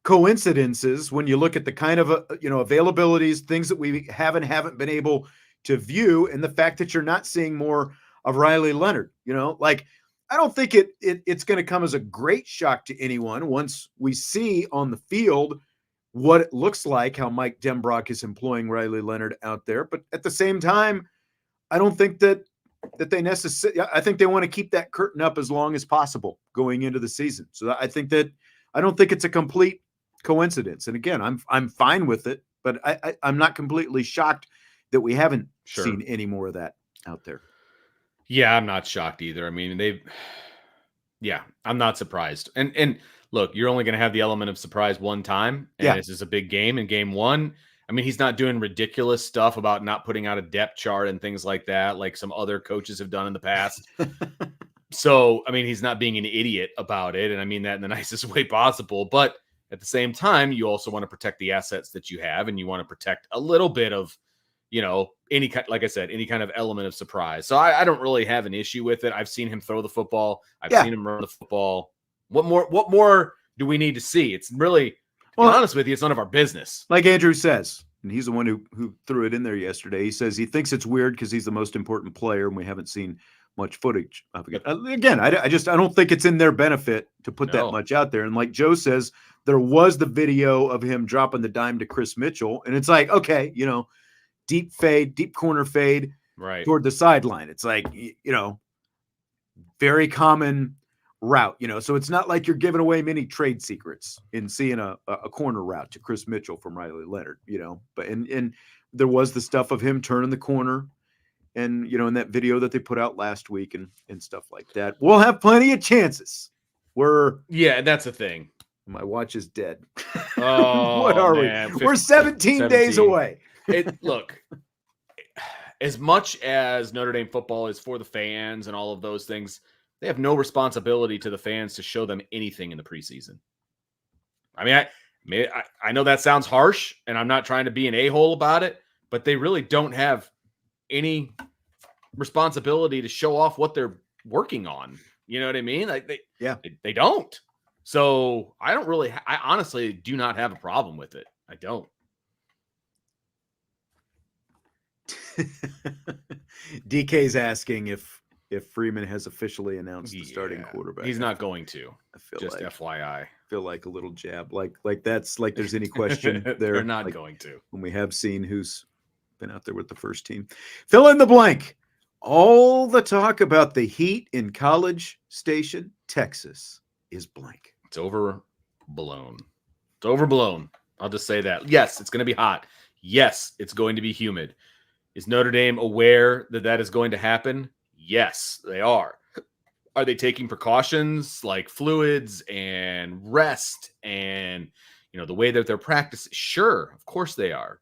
[SPEAKER 1] coincidences when you look at the kind of availabilities, things that we haven't been able to view, and the fact that you're not seeing more of Riley Leonard. I don't think it's going to come as a great shock to anyone once we see on the field what it looks like, how Mike Denbrock is employing Riley Leonard out there. But at the same time, I don't think that they necessarily, I think they want to keep that curtain up as long as possible going into the season. So I don't think it's a complete coincidence. And again, I'm fine with it, but I'm not completely shocked that we haven't seen any more of that out there.
[SPEAKER 2] Yeah, I'm not shocked either. I mean, I'm not surprised. And look, you're only going to have the element of surprise one time. And this is a big game in game one. I mean, he's not doing ridiculous stuff about not putting out a depth chart and things like that, like some other coaches have done in the past. So, I mean, he's not being an idiot about it. And I mean that in the nicest way possible. But at the same time, you also want to protect the assets that you have. And you want to protect a little bit of, any kind, like I said, any kind of element of surprise. So I don't really have an issue with it. I've seen him throw the football. I've seen him run the football. What more do we need to see? It's really, to be honest with you, it's none of our business.
[SPEAKER 1] Like Andrew says, and he's the one who threw it in there yesterday. He says he thinks it's weird because he's the most important player and we haven't seen much footage of it. Again, I don't think it's in their benefit to put that much out there. And like Joe says, there was the video of him dropping the dime to Chris Mitchell, and it's like, okay, deep fade, deep corner fade,
[SPEAKER 2] right
[SPEAKER 1] toward the sideline. It's like, very common route, so it's not like you're giving away many trade secrets in seeing a corner route to Chris Mitchell from Riley Leonard, but and there was the stuff of him turning the corner and, in that video that they put out last week and stuff like that. We'll have plenty of chances.
[SPEAKER 2] Yeah, that's the thing.
[SPEAKER 1] My watch is dead.
[SPEAKER 2] Oh,
[SPEAKER 1] what are
[SPEAKER 2] man.
[SPEAKER 1] we? We're 17 days away.
[SPEAKER 2] Look, as much as Notre Dame football is for the fans and all of those things, they have no responsibility to the fans to show them anything in the preseason. I mean, I know that sounds harsh, and I'm not trying to be an a-hole about it, but they really don't have any responsibility to show off what they're working on. You know what I mean? Like they don't. So I honestly do not have a problem with it. I don't.
[SPEAKER 1] DK's asking if Freeman has officially announced the starting quarterback.
[SPEAKER 2] He's not going to.
[SPEAKER 1] I feel
[SPEAKER 2] just
[SPEAKER 1] like,
[SPEAKER 2] FYI.
[SPEAKER 1] Feel like a little jab. Like that's like there's any question there.
[SPEAKER 2] They're not
[SPEAKER 1] like,
[SPEAKER 2] going to.
[SPEAKER 1] When we have seen who's been out there with the first team. Fill in the blank. All the talk about the heat in College Station, Texas is blank.
[SPEAKER 2] It's overblown. It's overblown. I'll just say that. Yes, it's going to be hot. Yes, it's going to be humid. Is Notre Dame aware that is going to happen? Yes, they are. Are they taking precautions like fluids and rest and, the way that they're practicing? Sure, of course they are.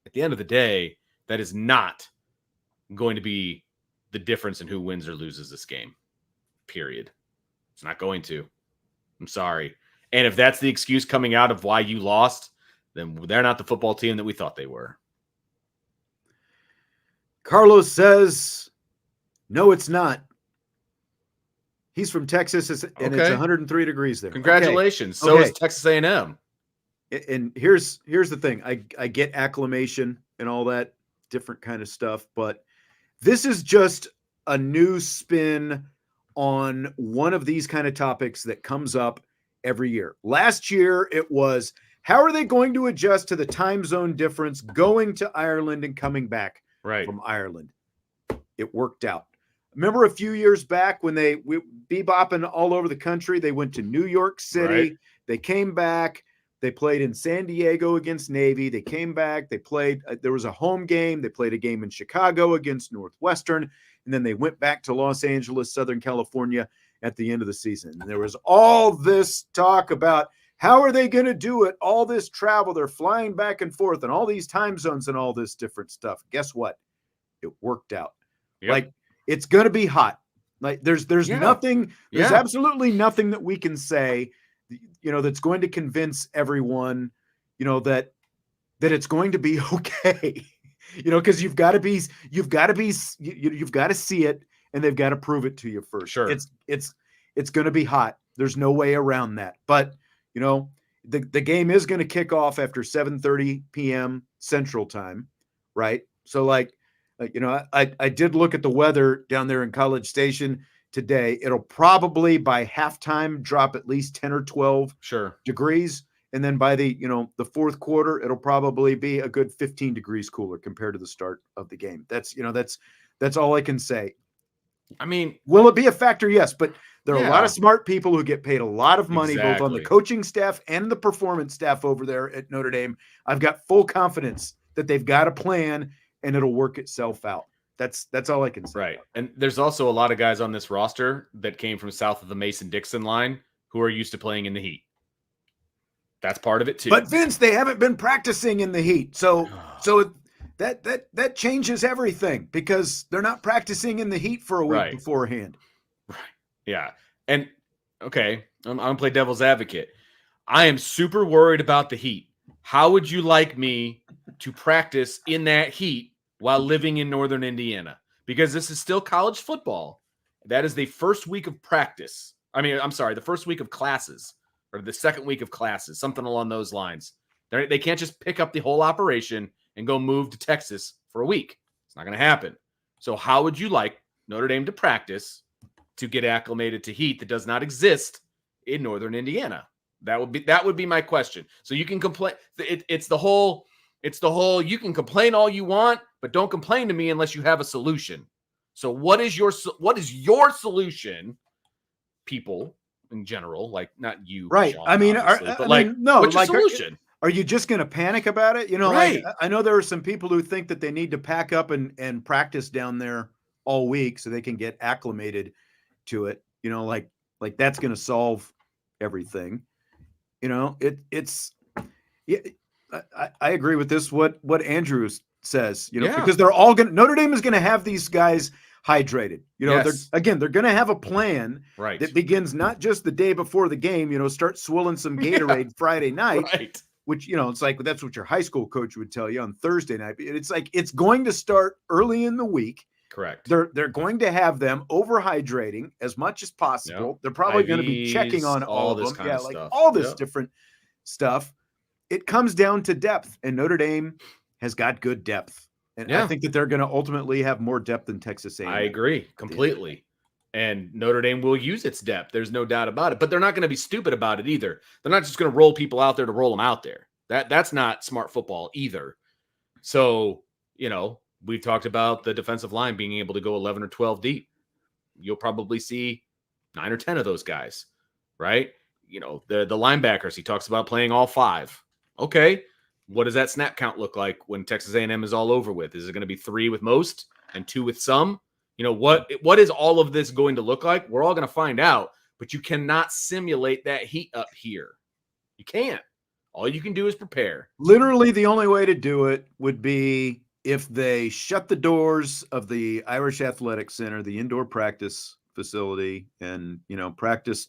[SPEAKER 2] At the end of the day, that is not going to be the difference in who wins or loses this game. Period. It's not going to. I'm sorry. And if that's the excuse coming out of why you lost, then they're not the football team that we thought they were.
[SPEAKER 1] Carlos says, no, it's not. He's from Texas, and it's 103 degrees there.
[SPEAKER 2] Congratulations. So is Texas A&M.
[SPEAKER 1] And here's the thing. I get acclimation and all that different kind of stuff, but this is just a new spin on one of these kind of topics that comes up every year. Last year, it was, how are they going to adjust to the time zone difference going to Ireland and coming back from Ireland? It worked out. Remember a few years back when they were bebopping all over the country? They went to New York City. They came back. They played in San Diego against Navy. They came back. They played. There was a home game. They played a game in Chicago against Northwestern. And then they went back to Los Angeles, Southern California at the end of the season. And there was all this talk about how are they going to do it? All this travel. They're flying back and forth and all these time zones and all this different stuff. Guess what? It worked out.
[SPEAKER 2] Yep.
[SPEAKER 1] Like, it's going to be hot. Like there's nothing, there's absolutely nothing that we can say, that's going to convince everyone, that it's going to be okay. Because you've got to see it, and they've got to prove it to you first.
[SPEAKER 2] Sure.
[SPEAKER 1] It's going to be hot. There's no way around that. But, the game is going to kick off after 7:30 p.m. Central Time, right? So I did look at the weather down there in College Station today. It'll probably by halftime drop at least 10 or 12 degrees. And then by the fourth quarter, it'll probably be a good 15 degrees cooler compared to the start of the game. That's all I can say.
[SPEAKER 2] I mean,
[SPEAKER 1] will it be a factor? Yes, but there are a lot of smart people who get paid a lot of money, both on the coaching staff and the performance staff over there at Notre Dame. I've got full confidence that they've got a plan and it'll work itself out. That's all I can say.
[SPEAKER 2] Right. And there's also a lot of guys on this roster that came from south of the Mason-Dixon line who are used to playing in the heat. That's part of it too.
[SPEAKER 1] But Vince, they haven't been practicing in the heat. So that changes everything because they're not practicing in the heat for a week beforehand.
[SPEAKER 2] Right. Yeah. And okay, I'm going to play devil's advocate. I am super worried about the heat. How would you like me to practice in that heat while living in Northern Indiana? Because this is still college football. That is the first week of practice. The first week of classes or the second week of classes, something along those lines. They can't just pick up the whole operation and go move to Texas for a week. It's not going to happen. So how would you like Notre Dame to practice to get acclimated to heat that does not exist in Northern Indiana? That would be my question. So you can complain. It's the whole you can complain all you want, but don't complain to me unless you have a solution. So what is your solution, people in general, like not you,
[SPEAKER 1] right?
[SPEAKER 2] Sean,
[SPEAKER 1] I mean, no,
[SPEAKER 2] what's your
[SPEAKER 1] like,
[SPEAKER 2] solution?
[SPEAKER 1] Are you just going to panic about it? You know,
[SPEAKER 2] right.
[SPEAKER 1] Like I know there are some people who think that they need to pack up and practice down there all week so they can get acclimated to it. You know, like that's going to solve everything. You know, I agree with this. What Andrew says, you know, because they're all Notre Dame is going to have these guys hydrated. You know, they're going to have a plan that begins not just the day before the game. You know, start swilling some Gatorade Friday night, which, you know, it's like that's what your high school coach would tell you on Thursday night. It's like it's going to start early in the week.
[SPEAKER 2] Correct.
[SPEAKER 1] They're going to have them overhydrating as much as possible. Yep. They're probably going to be checking on all of them. Yeah, like stuff. All this different stuff. It comes down to depth, and Notre Dame has got good depth. And I think that they're going to ultimately have more depth than Texas A&M.
[SPEAKER 2] I agree completely. And Notre Dame will use its depth. There's no doubt about it. But they're not going to be stupid about it either. They're not just going to roll people out there to roll them out there. That's not smart football either. So, you know, we've talked about the defensive line being able to go 11 or 12 deep. You'll probably see 9 or 10 of those guys, right? You know, the linebackers, he talks about playing all 5. Okay, what does that snap count look like when Texas A&M is all over with? Is it going to be 3 with most and 2 with some? You know, what is all of this going to look like? We're all going to find out, but you cannot simulate that heat up here. You can't. All you can do is prepare.
[SPEAKER 1] Literally, the only way to do it would be if they shut the doors of the Irish Athletic Center, the indoor practice facility, and, you know, practice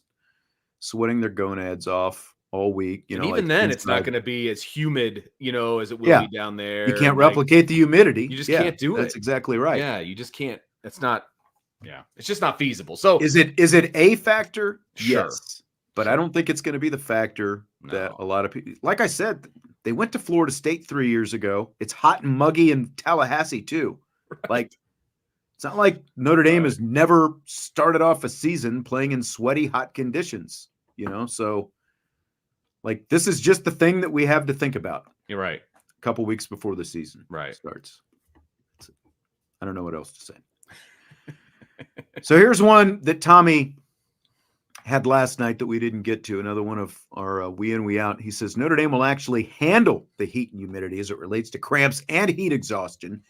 [SPEAKER 1] sweating their gonads off all week. You know,
[SPEAKER 2] even then, it's not going to be as humid, you know, as it will be down there.
[SPEAKER 1] You can't replicate the humidity.
[SPEAKER 2] You just can't do it.
[SPEAKER 1] That's exactly right.
[SPEAKER 2] Yeah, you just can't. It's not. Yeah, it's just not feasible. So
[SPEAKER 1] is it a factor?
[SPEAKER 2] Sure.
[SPEAKER 1] Yes, but I don't think it's going to be the factor that a lot of people. Like I said, they went to Florida State 3 years ago. It's hot and muggy in Tallahassee too. Right. Like it's not like Notre Dame has never started off a season playing in sweaty, hot conditions. You know, so like this is just the thing that we have to think about.
[SPEAKER 2] You're right.
[SPEAKER 1] A couple weeks before the season starts. I don't know what else to say. So here's one that Tommy had last night that we didn't get to. Another one of our we in, we out. He says Notre Dame will actually handle the heat and humidity as it relates to cramps and heat exhaustion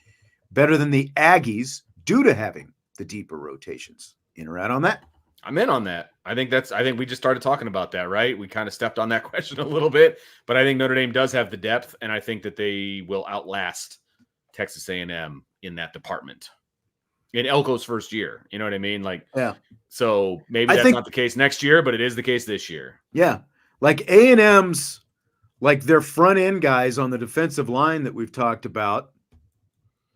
[SPEAKER 1] better than the Aggies due to having the deeper rotations. In or out on that?
[SPEAKER 2] I'm in on that. I think we just started talking about that, right? We kind of stepped on that question a little bit, but I think Notre Dame does have the depth, and I think that they will outlast Texas A&M in that department. In Elko's first year, you know what I mean? Like, so maybe that's not the case next year, but it is the case this year.
[SPEAKER 1] Yeah. Like A&M's, like their front end guys on the defensive line that we've talked about,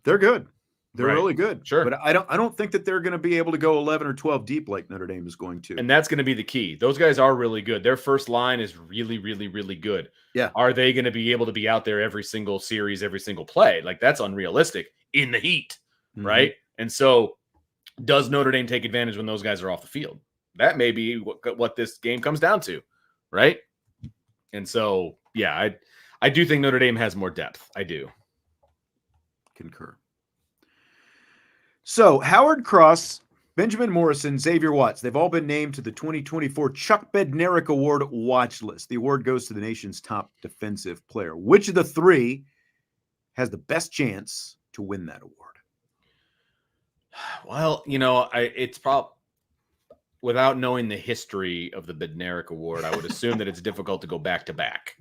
[SPEAKER 1] they're good. They're really good.
[SPEAKER 2] Sure.
[SPEAKER 1] But I don't think that they're going to be able to go 11 or 12 deep like Notre Dame is going to.
[SPEAKER 2] And that's going to be the key. Those guys are really good. Their first line is really, really, really good.
[SPEAKER 1] Yeah.
[SPEAKER 2] Are they going to be able to be out there every single series, every single play? Like that's unrealistic in the heat, right? And so does Notre Dame take advantage when those guys are off the field? That may be what this game comes down to, right? And so, yeah, I do think Notre Dame has more depth. I do.
[SPEAKER 1] Concur. So Howard Cross, Benjamin Morrison, Xavier Watts, they've all been named to the 2024 Chuck Bednarik Award watch list. The award goes to the nation's top defensive player. Which of the three has the best chance to win that award?
[SPEAKER 2] Well, you know, it's probably without knowing the history of the Bednarik Award, I would assume that it's difficult to go back to back,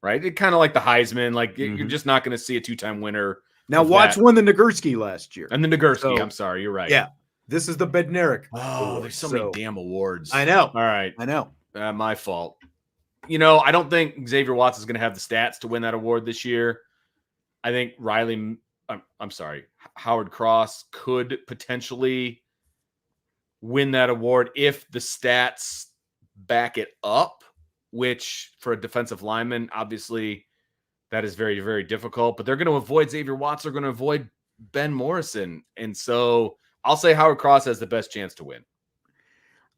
[SPEAKER 2] right? It kind of like the Heisman, like you're just not going to see a 2-time winner.
[SPEAKER 1] Now, Watts won the Nagurski last year.
[SPEAKER 2] And the Nagurski, I'm sorry, you're right.
[SPEAKER 1] Yeah, this is the Bednarik.
[SPEAKER 2] Oh, there's so many damn awards.
[SPEAKER 1] I know.
[SPEAKER 2] All right.
[SPEAKER 1] I know.
[SPEAKER 2] My fault. You know, I don't think Xavier Watts is going to have the stats to win that award this year. I think Howard Cross could potentially win that award if the stats back it up, which for a defensive lineman, obviously that is very, very difficult. But they're going to avoid Xavier Watts. They're going to avoid Ben Morrison. And so I'll say Howard Cross has the best chance to win.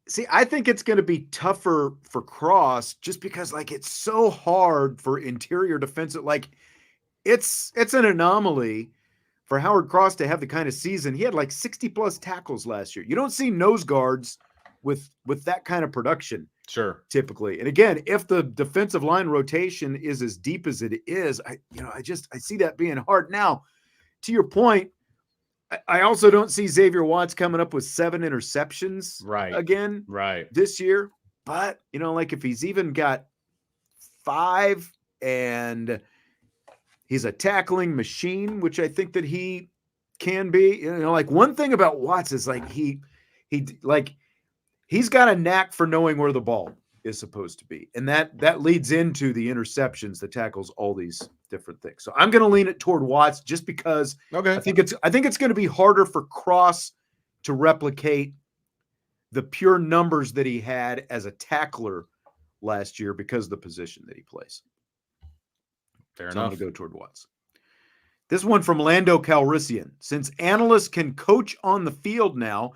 [SPEAKER 1] See, I think it's going to be tougher for Cross just because like it's so hard for interior defensive. Like it's an anomaly for Howard Cross to have the kind of season. He had like 60 plus tackles last year. You don't see nose guards with that kind of production.
[SPEAKER 2] Sure.
[SPEAKER 1] Typically. And again, if the defensive line rotation is as deep as it is, I see that being hard. Now, to your point, I also don't see Xavier Watts coming up with 7 interceptions again this year. But, like if he's even got 5 and he's a tackling machine, which I think that he can be, like one thing about Watts is like he's got a knack for knowing where the ball is supposed to be. And that leads into the interceptions, the tackles, all these different things. So I'm going to lean it toward Watts just because I think it's going to be harder for Cross to replicate the pure numbers that he had as a tackler last year because of the position that he plays.
[SPEAKER 2] Fair enough.
[SPEAKER 1] I'm going to go toward Watts. This one from Lando Calrissian. Since analysts can coach on the field now,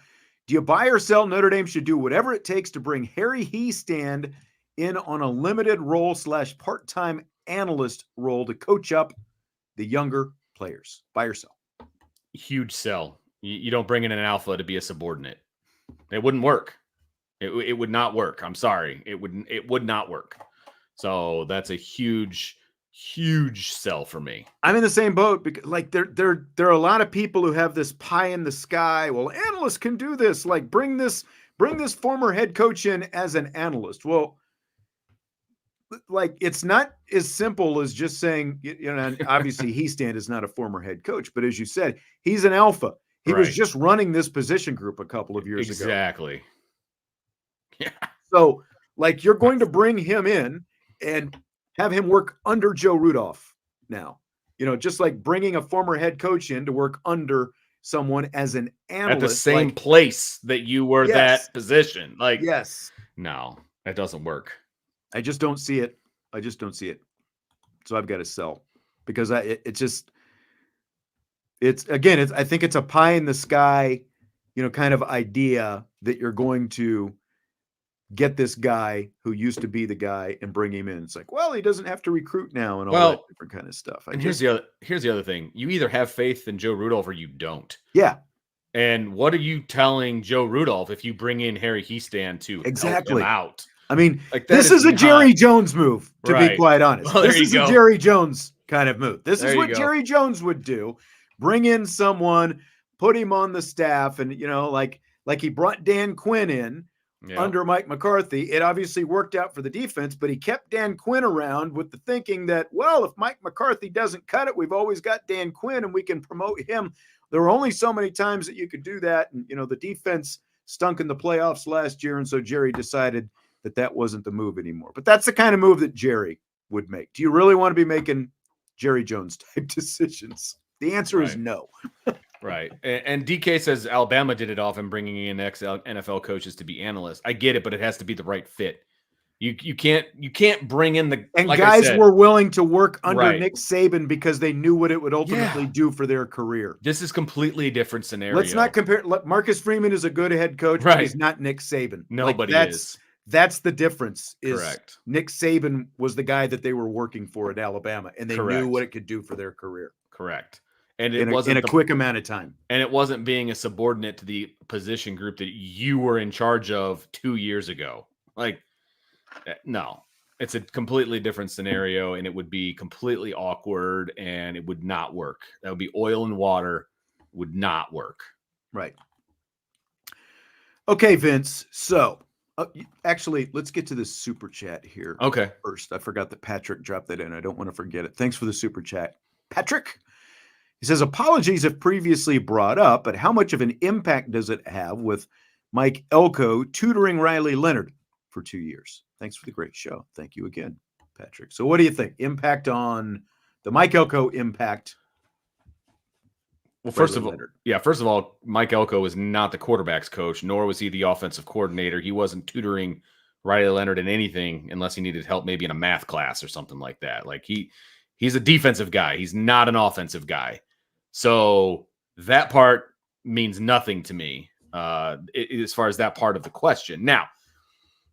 [SPEAKER 1] do you buy or sell Notre Dame should do whatever it takes to bring Harry Hiestand in on a limited role / part-time analyst role to coach up the younger players? Buy or sell?
[SPEAKER 2] Huge sell. You don't bring in an alpha to be a subordinate. It wouldn't work. It would not work. I'm sorry. It would not work. So that's a huge sell for me.
[SPEAKER 1] I'm in the same boat because like there are a lot of people who have this pie in the sky. Well, analysts can do this. Like bring this former head coach in as an analyst. Well, like it's not as simple as just saying, and obviously Hiestand is not a former head coach, but as you said, he's an alpha. He was just running this position group a couple of years ago.
[SPEAKER 2] Exactly.
[SPEAKER 1] Yeah. So like you're going to bring him in and have him work under Joe Rudolph now, just like bringing a former head coach in to work under someone as an analyst.
[SPEAKER 2] At the same place that you were that position. Like,
[SPEAKER 1] yes.
[SPEAKER 2] No, that doesn't work.
[SPEAKER 1] I just don't see it. So I've got to sell because I think it's a pie in the sky, kind of idea that you're going to get this guy who used to be the guy and bring him in. It's like, well, he doesn't have to recruit now and all that different kind of stuff.
[SPEAKER 2] Here's the other thing. You either have faith in Joe Rudolph or you don't.
[SPEAKER 1] Yeah.
[SPEAKER 2] And what are you telling Joe Rudolph if you bring in Harry Hiestand to help him out?
[SPEAKER 1] I mean, this is a Jerry Jones move, to be quite honest.
[SPEAKER 2] Well,
[SPEAKER 1] this is a Jerry Jones kind of move. This is what
[SPEAKER 2] Jerry
[SPEAKER 1] Jones would do. Bring in someone, put him on the staff, and like he brought Dan Quinn in under Mike McCarthy. It obviously worked out for the defense, but he kept Dan Quinn around with the thinking that, well, if Mike McCarthy doesn't cut it, we've always got Dan Quinn and we can promote him. There were only so many times that you could do that. And, the defense stunk in the playoffs last year. And so Jerry decided that wasn't the move anymore. But that's the kind of move that Jerry would make. Do you really want to be making Jerry Jones type decisions? The answer is no.
[SPEAKER 2] Right. And DK says Alabama did it off and bringing in ex-NFL coaches to be analysts. I get it, but it has to be the right fit. You can't bring in the
[SPEAKER 1] and like guys were willing to work under Nick Saban because they knew what it would ultimately do for their career.
[SPEAKER 2] This is completely different scenario.
[SPEAKER 1] Let's not compare. Marcus Freeman is a good head coach, but he's not Nick Saban.
[SPEAKER 2] Nobody is.
[SPEAKER 1] That's the difference.
[SPEAKER 2] Correct.
[SPEAKER 1] Nick Saban was the guy that they were working for at Alabama, and they knew what it could do for their career.
[SPEAKER 2] Correct. And it wasn't
[SPEAKER 1] in a quick amount of time.
[SPEAKER 2] And it wasn't being a subordinate to the position group that you were in charge of 2 years ago. Like, no, it's a completely different scenario, and it would be completely awkward, and it would not work. That would be oil and water. Would not work.
[SPEAKER 1] Right. Okay, Vince. So, actually, let's get to this super chat here.
[SPEAKER 2] Okay.
[SPEAKER 1] First, I forgot that Patrick dropped that in. I don't want to forget it. Thanks for the super chat, Patrick. He says, apologies if previously brought up, but how much of an impact does it have with Mike Elko tutoring Riley Leonard for 2 years? Thanks for the great show. Thank you again, Patrick. So what do you think? Impact on the Mike Elko impact?
[SPEAKER 2] Well, first of all, Mike Elko is not the quarterback's coach, nor was he the offensive coordinator. He wasn't tutoring Riley Leonard in anything unless he needed help maybe in a math class or something like that. Like he's a defensive guy. He's not an offensive guy. So that part means nothing to me. as far as that part of the question. Now,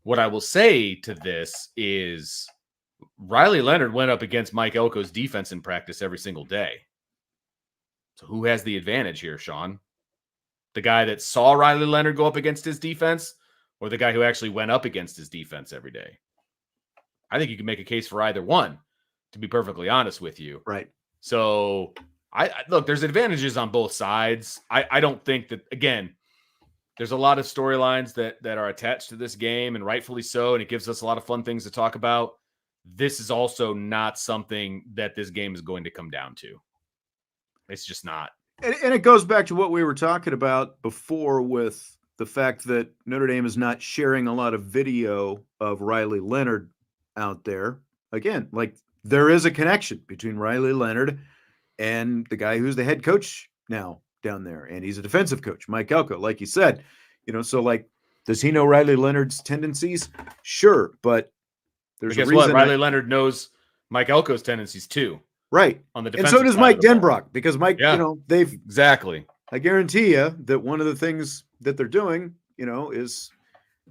[SPEAKER 2] what I will say to this is Riley Leonard went up against Mike Elko's defense in practice every single day. So who has the advantage here, Sean? The guy that saw Riley Leonard go up against his defense, or the guy who actually went up against his defense every day? I think you can make a case for either one, to be perfectly honest with you.
[SPEAKER 1] Right.
[SPEAKER 2] So I look, there's advantages on both sides. I don't think that, again, there's a lot of storylines that are attached to this game, and rightfully so, and it gives us a lot of fun things to talk about. This is also not something that this game is going to come down to. It's just not.
[SPEAKER 1] And it goes back to what we were talking about before with the fact that Notre Dame is not sharing a lot of video of Riley Leonard out there. Again, like, there is a connection between Riley Leonard and the guy who's the head coach now down there. And he's a defensive coach, Mike Elko, like you said. So like, does he know Riley Leonard's tendencies? Sure. But there's a reason.
[SPEAKER 2] Riley Leonard knows Mike Elko's tendencies too.
[SPEAKER 1] Right.
[SPEAKER 2] On the
[SPEAKER 1] and so does Mike Denbrock, because Mike, they've
[SPEAKER 2] exactly.
[SPEAKER 1] I guarantee you that one of the things that they're doing, is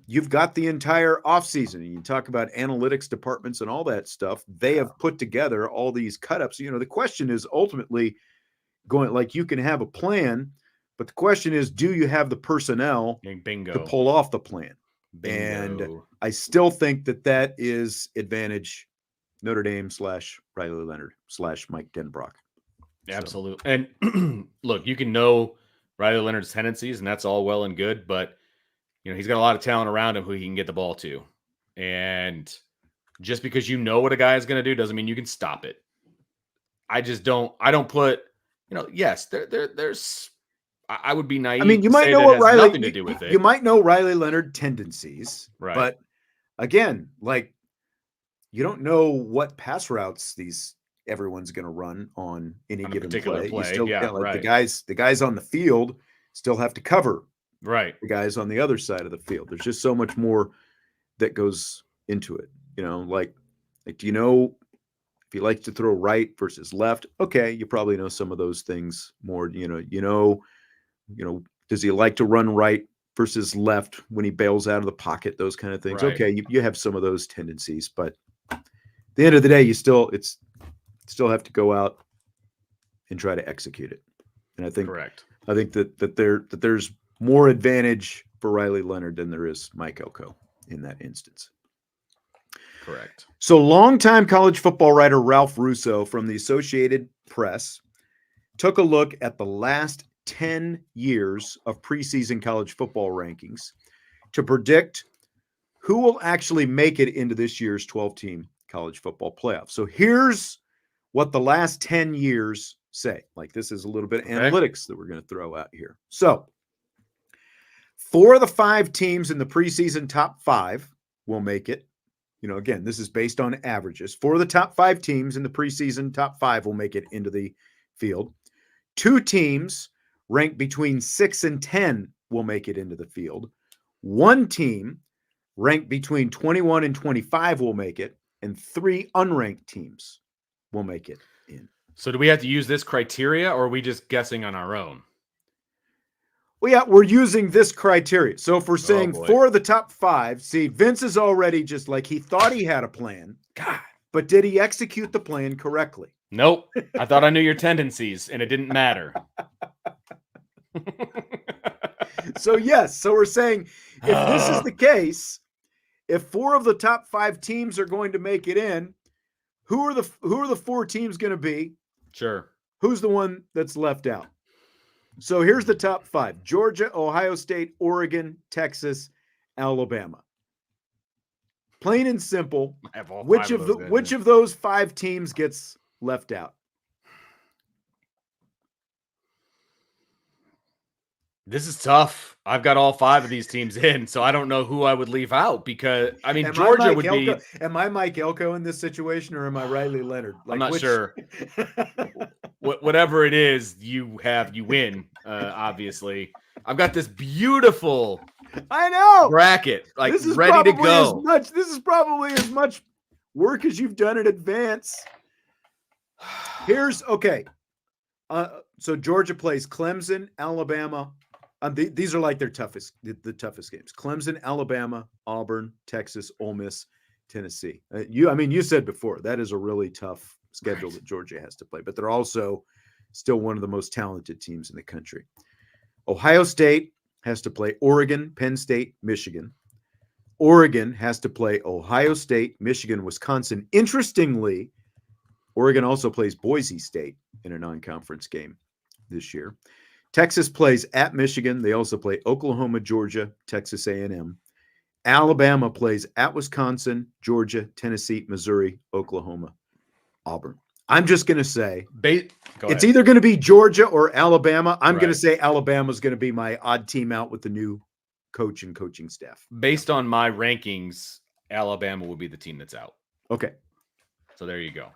[SPEAKER 1] you've got the entire offseason. You talk about analytics departments and all that stuff. They have put together all these cut-ups. The question is ultimately going, like, you can have a plan, but the question is, do you have the personnel to pull off the plan?
[SPEAKER 2] Bingo.
[SPEAKER 1] And I still think that is advantage Notre Dame / Riley Leonard / Mike Denbrock.
[SPEAKER 2] Absolutely. So. And look, you can know Riley Leonard's tendencies, and that's all well and good, but he's got a lot of talent around him who he can get the ball to. And just because you know what a guy is going to do doesn't mean you can stop it. I don't put, yes, there's, I would be naive.
[SPEAKER 1] I mean, you might know what Riley, nothing to do with it. You might know Riley Leonard tendencies, right? But again, like, you don't know what pass routes everyone's going to run on any given play. You still, right. The guys on the field still have to cover.
[SPEAKER 2] Right.
[SPEAKER 1] The guys on the other side of the field. There's just so much more that goes into it. Like, do you know if he likes to throw right versus left? Okay, you probably know some of those things more. Does he like to run right versus left when he bails out of the pocket? Those kind of things. Right. Okay, you have some of those tendencies, but at the end of the day, you still have to go out and try to execute it. And I think
[SPEAKER 2] correct.
[SPEAKER 1] I think that there's more advantage for Riley Leonard than there is Mike Elko in that instance.
[SPEAKER 2] Correct.
[SPEAKER 1] So longtime college football writer Ralph Russo from the Associated Press took a look at the last 10 years of preseason college football rankings to predict who will actually make it into this year's 12-team college football playoff. So here's what the last 10 years say. Like, this is a little bit of analytics that we're going to throw out here. So 4 of the 5 teams in the preseason top 5 will make it. Again, this is based on averages. 4 of the top 5 teams in the preseason top 5 will make it into the field. 2 teams ranked between 6 and 10 will make it into the field. 1 team ranked between 21 and 25 will make it, and 3 unranked teams will make it in.
[SPEAKER 2] So do we have to use this criteria, or are we just guessing on our own?
[SPEAKER 1] Well, yeah, we're using this criteria. So if we're saying 4 of the top 5, see, Vince is already just like, he thought he had a plan. God, but did he execute the plan correctly?
[SPEAKER 2] Nope. I thought I knew your tendencies, and it didn't matter.
[SPEAKER 1] So yes, so we're saying if this is the case, if 4 of the top 5 teams are going to make it in, who are the 4 teams going to be?
[SPEAKER 2] Sure.
[SPEAKER 1] Who's the one that's left out? So here's the top 5: Georgia, Ohio State, Oregon, Texas, Alabama. Plain and simple. Which of those 5 teams gets left out?
[SPEAKER 2] This is tough. I've got all 5 of these teams in, so I don't know who I would leave out, because Georgia would be.
[SPEAKER 1] Am I Mike Elko in this situation, or am I Riley Leonard?
[SPEAKER 2] I'm not sure. Whatever it is, you win. Obviously, I've got this beautiful.
[SPEAKER 1] I know
[SPEAKER 2] bracket, like, this is ready to go.
[SPEAKER 1] This is probably as much work as you've done in advance. Here's okay. So Georgia plays Clemson, Alabama, These are like their toughest, the toughest games: Clemson, Alabama, Auburn, Texas, Ole Miss, Tennessee. You said before that is a really tough schedule that Georgia has to play, but they're also still one of the most talented teams in the country. Ohio State has to play Oregon, Penn State, Michigan. Oregon has to play Ohio State, Michigan, Wisconsin. Interestingly, Oregon also plays Boise State in a non-conference game this year. Texas plays at Michigan. They also play Oklahoma, Georgia, Texas A&M. Alabama plays at Wisconsin, Georgia, Tennessee, Missouri, Oklahoma, Auburn. I'm just going to say it's either going to be Georgia or Alabama. I'm going to say Alabama's going to be my odd team out with the new coach and coaching staff.
[SPEAKER 2] Based on my rankings, Alabama will be the team that's out.
[SPEAKER 1] Okay.
[SPEAKER 2] So there you go.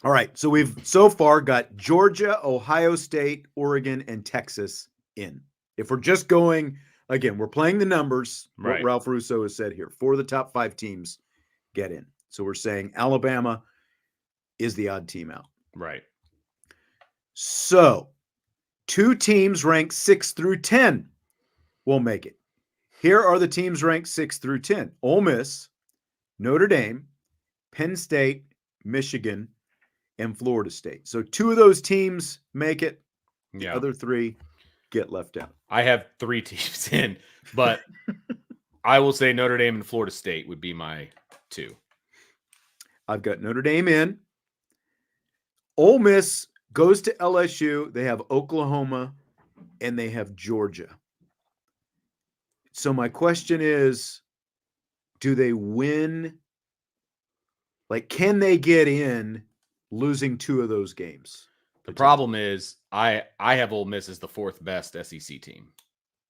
[SPEAKER 1] All right. So we've so far got Georgia, Ohio State, Oregon, and Texas in. If we're just going, again, we're playing the numbers, what Ralph Russo has said here. 4 of the top 5 teams get in. So we're saying Alabama is the odd team out.
[SPEAKER 2] Right.
[SPEAKER 1] So 2 teams ranked 6 through 10 will make it. Here are the teams ranked 6 through 10. Ole Miss, Notre Dame, Penn State, Michigan, and Florida State. So 2 of those teams make it. The other 3 get left out.
[SPEAKER 2] I have 3 teams in, but I will say Notre Dame and Florida State would be my 2.
[SPEAKER 1] I've got Notre Dame in. Ole Miss goes to LSU. They have Oklahoma and they have Georgia. So my question is, do they win? Like, can they get in losing 2 of those games?
[SPEAKER 2] The problem is I have Ole Miss as the 4th best SEC team.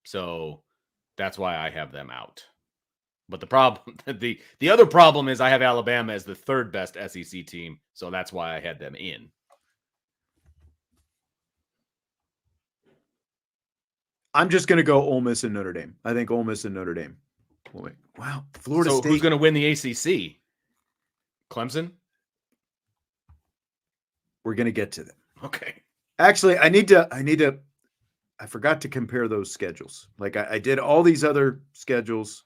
[SPEAKER 2] So that's why I have them out. But the other problem is I have Alabama as the 3rd best SEC team. So that's why I had them in.
[SPEAKER 1] I'm just going to go Ole Miss and Notre Dame. I think Ole Miss and Notre Dame. Wow. Florida State.
[SPEAKER 2] Who's going to win the ACC? Clemson?
[SPEAKER 1] We're going to get to them.
[SPEAKER 2] Okay.
[SPEAKER 1] Actually, I forgot to compare those schedules. Like I did all these other schedules.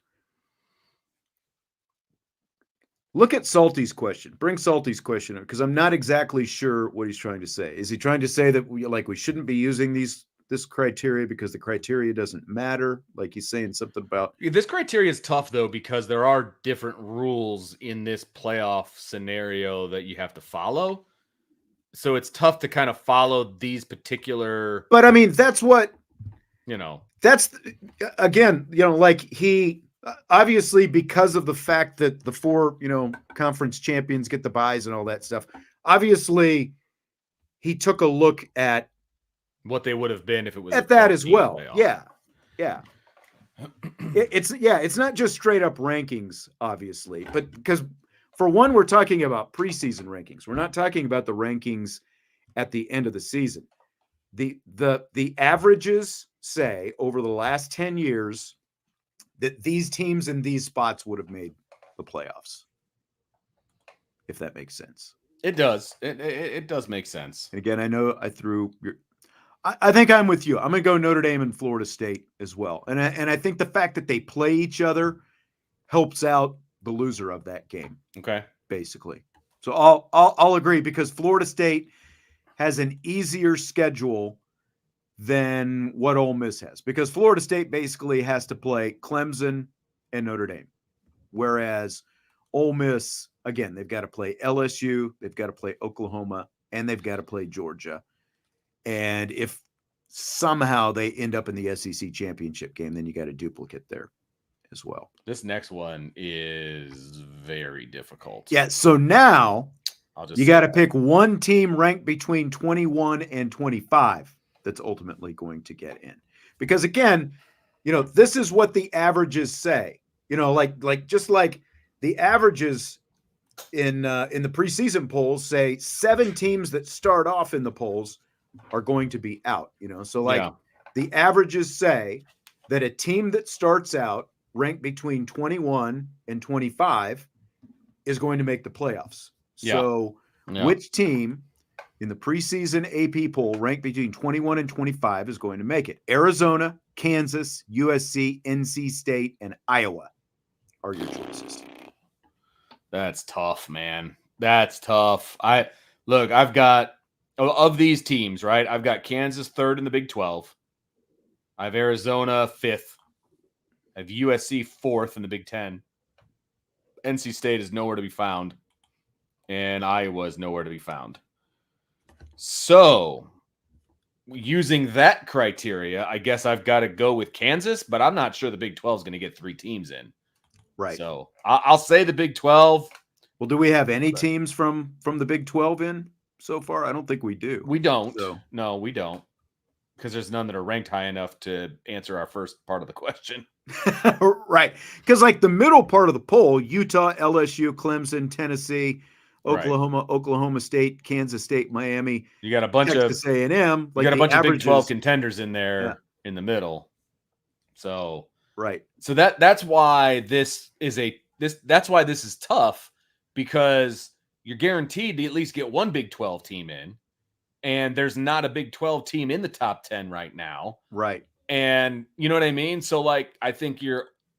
[SPEAKER 1] Look at Salty's question. Bring Salty's question up because I'm not exactly sure what he's trying to say. Is he trying to say that we shouldn't be using this criteria because the criteria doesn't matter? Like he's saying something about
[SPEAKER 2] this criteria is tough though because there are different rules in this playoff scenario that you have to follow. So it's tough to kind of follow these particular.
[SPEAKER 1] But I mean, that's what
[SPEAKER 2] That's
[SPEAKER 1] again, like he obviously because of the fact that the 4 conference champions get the byes and all that stuff. Obviously, he took a look at
[SPEAKER 2] what they would have been if it was
[SPEAKER 1] at that as well. Yeah. It's not just straight up rankings, obviously, but because for one, we're talking about preseason rankings. We're not talking about the rankings at the end of the season. The averages say over the last 10 years that these teams in these spots would have made the playoffs. If that makes sense.
[SPEAKER 2] It does. It does make sense.
[SPEAKER 1] And again, I know I threw I think I'm with you. I'm going to go Notre Dame and Florida State as well. And I think the fact that they play each other helps out the loser of that game.
[SPEAKER 2] Okay.
[SPEAKER 1] Basically. So I'll agree because Florida State has an easier schedule than what Ole Miss has because Florida State basically has to play Clemson and Notre Dame. Whereas Ole Miss, again, they've got to play LSU, they've got to play Oklahoma, and they've got to play Georgia. And if somehow they end up in the SEC championship game, then you got a duplicate there as well.
[SPEAKER 2] This next one is very difficult.
[SPEAKER 1] Yeah. So now you got to pick one team ranked between 21 and 25 that's ultimately going to get in. Because again, this is what the averages say. Just like the averages in the preseason polls say 7 teams that start off in the polls are going to be out, the averages say that a team that starts out ranked between 21 and 25 is going to make the playoffs.
[SPEAKER 2] Yeah.
[SPEAKER 1] So which team in the preseason AP poll ranked between 21 and 25 is going to make it? Arizona, Kansas, USC, NC State, and Iowa are your choices.
[SPEAKER 2] That's tough, man. That's tough. I've got, of these teams, right? I've got Kansas 3rd in the Big 12. I have Arizona 5th. I have USC 4th in the Big 10. NC State is nowhere to be found. And Iowa is nowhere to be found. So, using that criteria, I guess I've got to go with Kansas, but I'm not sure the Big 12 is going to get 3 teams in.
[SPEAKER 1] Right.
[SPEAKER 2] So, I'll say the Big 12.
[SPEAKER 1] Well, do we have any teams from the Big 12 in so far? I don't think we do.
[SPEAKER 2] We don't.
[SPEAKER 1] So.
[SPEAKER 2] No, we don't. Because there's none that are ranked high enough to answer our first part of the question.
[SPEAKER 1] Right. Because like the middle part of the poll, Utah, LSU, Clemson, Tennessee, Oklahoma, right. Oklahoma State, Kansas State, Miami.
[SPEAKER 2] You got a bunch
[SPEAKER 1] Texas A&M.
[SPEAKER 2] Like you got a bunch of Big 12 contenders in there in the middle. So
[SPEAKER 1] right.
[SPEAKER 2] So that's why this is tough, because you're guaranteed to at least get one Big 12 team in. And there's not a Big 12 team in the top 10 right now.
[SPEAKER 1] Right.
[SPEAKER 2] And you know what I mean? So like, I think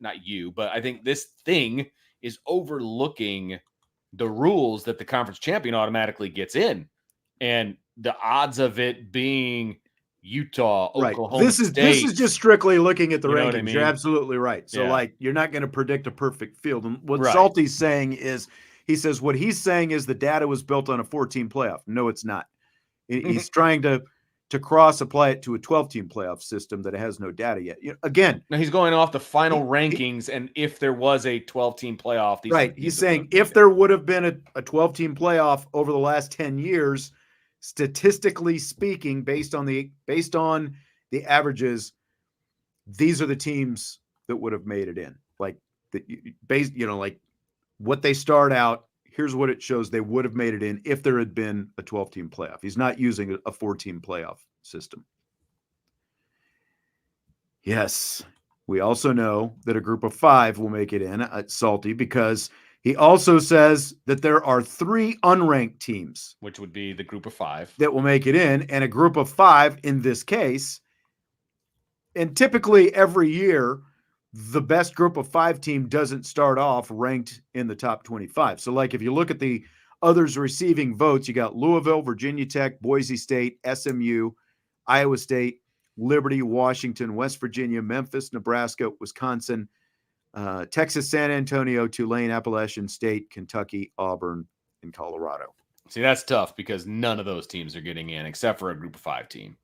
[SPEAKER 2] I think this thing is overlooking the rules that the conference champion automatically gets in. And the odds of it being Utah, Oklahoma State.
[SPEAKER 1] This is just strictly looking at the rankings.
[SPEAKER 2] I mean?
[SPEAKER 1] You're absolutely right. So like, you're not going to predict a perfect field. And what Salty's saying is, he says what he's saying is the data was built on a 14 playoff. No, it's not. He's trying to cross-apply it to a 12-team playoff system that has no data yet. Again,
[SPEAKER 2] now he's going off the final rankings, and if there was a 12-team playoff,
[SPEAKER 1] he's saying if there would have been a 12-team playoff over the last 10 years, statistically speaking, based on the averages, these are the teams that would have made it in. Like like what they start out. Here's what it shows they would have made it in if there had been a 12-team playoff. He's not using a 4-team playoff system. Yes, we also know that a group of 5 will make it in at Salty, because he also says that there are 3 unranked teams.
[SPEAKER 2] Which would be the group of 5.
[SPEAKER 1] That will make it in, and a group of 5 in this case. And typically every year, the best group of 5 team doesn't start off ranked in the top 25. So like if you look at the others receiving votes, you got Louisville, Virginia Tech, Boise State, SMU, Iowa State, Liberty, Washington, West Virginia, Memphis, Nebraska, Wisconsin, Texas, San Antonio, Tulane, Appalachian State, Kentucky, Auburn, and Colorado.
[SPEAKER 2] See, that's tough because none of those teams are getting in except for a group of 5 team.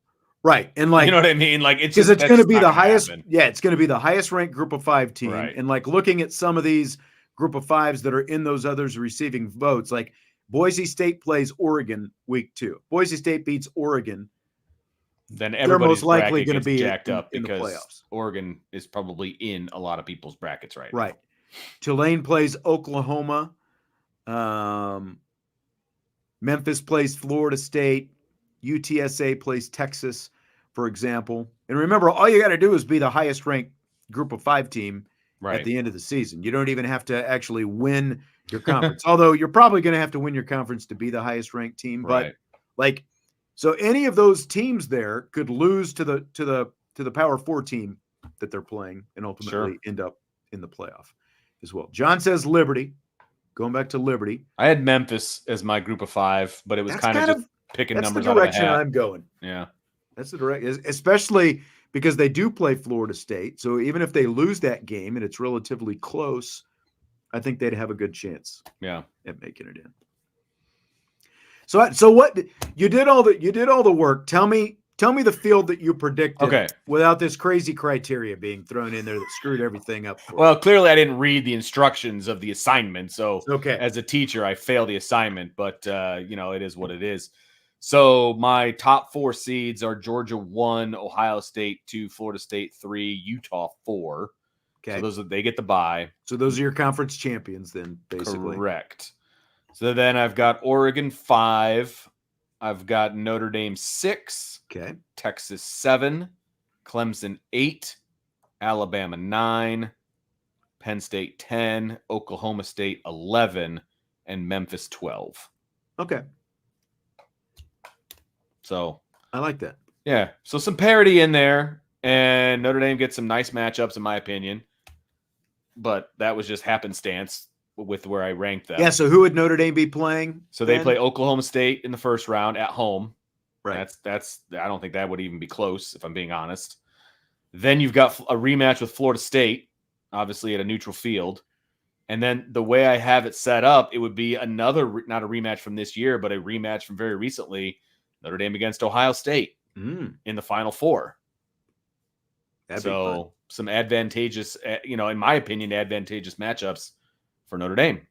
[SPEAKER 1] Right. And like,
[SPEAKER 2] you know what I mean? Like
[SPEAKER 1] it's going to be the highest. Yeah. It's going to be the highest ranked group of 5 team. Right. And like looking at some of these group of 5s that are in those others receiving votes, like Boise State plays Oregon week 2. Boise State beats Oregon.
[SPEAKER 2] Then everybody's
[SPEAKER 1] most likely going to be
[SPEAKER 2] jacked up
[SPEAKER 1] in
[SPEAKER 2] because
[SPEAKER 1] the playoffs.
[SPEAKER 2] Oregon is probably in a lot of people's brackets right
[SPEAKER 1] now. Tulane plays Oklahoma. Memphis plays Florida State. UTSA plays Texas, for example. And remember, all you got to do is be the highest ranked group of 5 team at the end of the season. You don't even have to actually win your conference. Although you're probably going to have to win your conference to be the highest ranked team. But like, so any of those teams there could lose to the Power 4 team that they're playing and ultimately end up in the playoff as well. John says Liberty. Going back to Liberty.
[SPEAKER 2] I had Memphis as my group of 5, but it was kind of just picking numbers out of the hat.
[SPEAKER 1] That's the direction I'm going.
[SPEAKER 2] Yeah.
[SPEAKER 1] That's the direction, especially because they do play Florida State. So even if they lose that game and it's relatively close, I think they'd have a good chance.
[SPEAKER 2] Yeah.
[SPEAKER 1] At making it in. So what you did all the work. Tell me the field that you predicted without this crazy criteria being thrown in there that screwed everything up for
[SPEAKER 2] Well, clearly I didn't read the instructions of the assignment. So
[SPEAKER 1] okay.
[SPEAKER 2] As a teacher, I failed the assignment, but it is what it is. So my top 4 seeds are Georgia 1, Ohio State 2, Florida State 3, Utah 4.
[SPEAKER 1] Okay.
[SPEAKER 2] So they get the bye.
[SPEAKER 1] So those are your conference champions then, basically.
[SPEAKER 2] Correct. So then I've got Oregon 5. I've got Notre Dame 6.
[SPEAKER 1] Okay.
[SPEAKER 2] Texas 7. Clemson 8. Alabama 9. Penn State 10. Oklahoma State 11. And Memphis 12.
[SPEAKER 1] Okay.
[SPEAKER 2] So
[SPEAKER 1] I like that.
[SPEAKER 2] Yeah. So some parity in there. And Notre Dame gets some nice matchups, in my opinion. But that was just happenstance with where I ranked them.
[SPEAKER 1] Yeah, so who would Notre Dame be playing?
[SPEAKER 2] So they play Oklahoma State in the first round at home.
[SPEAKER 1] Right.
[SPEAKER 2] That's I don't think that would even be close, if I'm being honest. Then you've got a rematch with Florida State, obviously at a neutral field. And then the way I have it set up, it would be another, not a rematch from this year, but a rematch from very recently, Notre Dame against Ohio State in the Final Four.
[SPEAKER 1] That'd be fun.
[SPEAKER 2] Some advantageous, in my opinion, advantageous matchups for Notre Dame.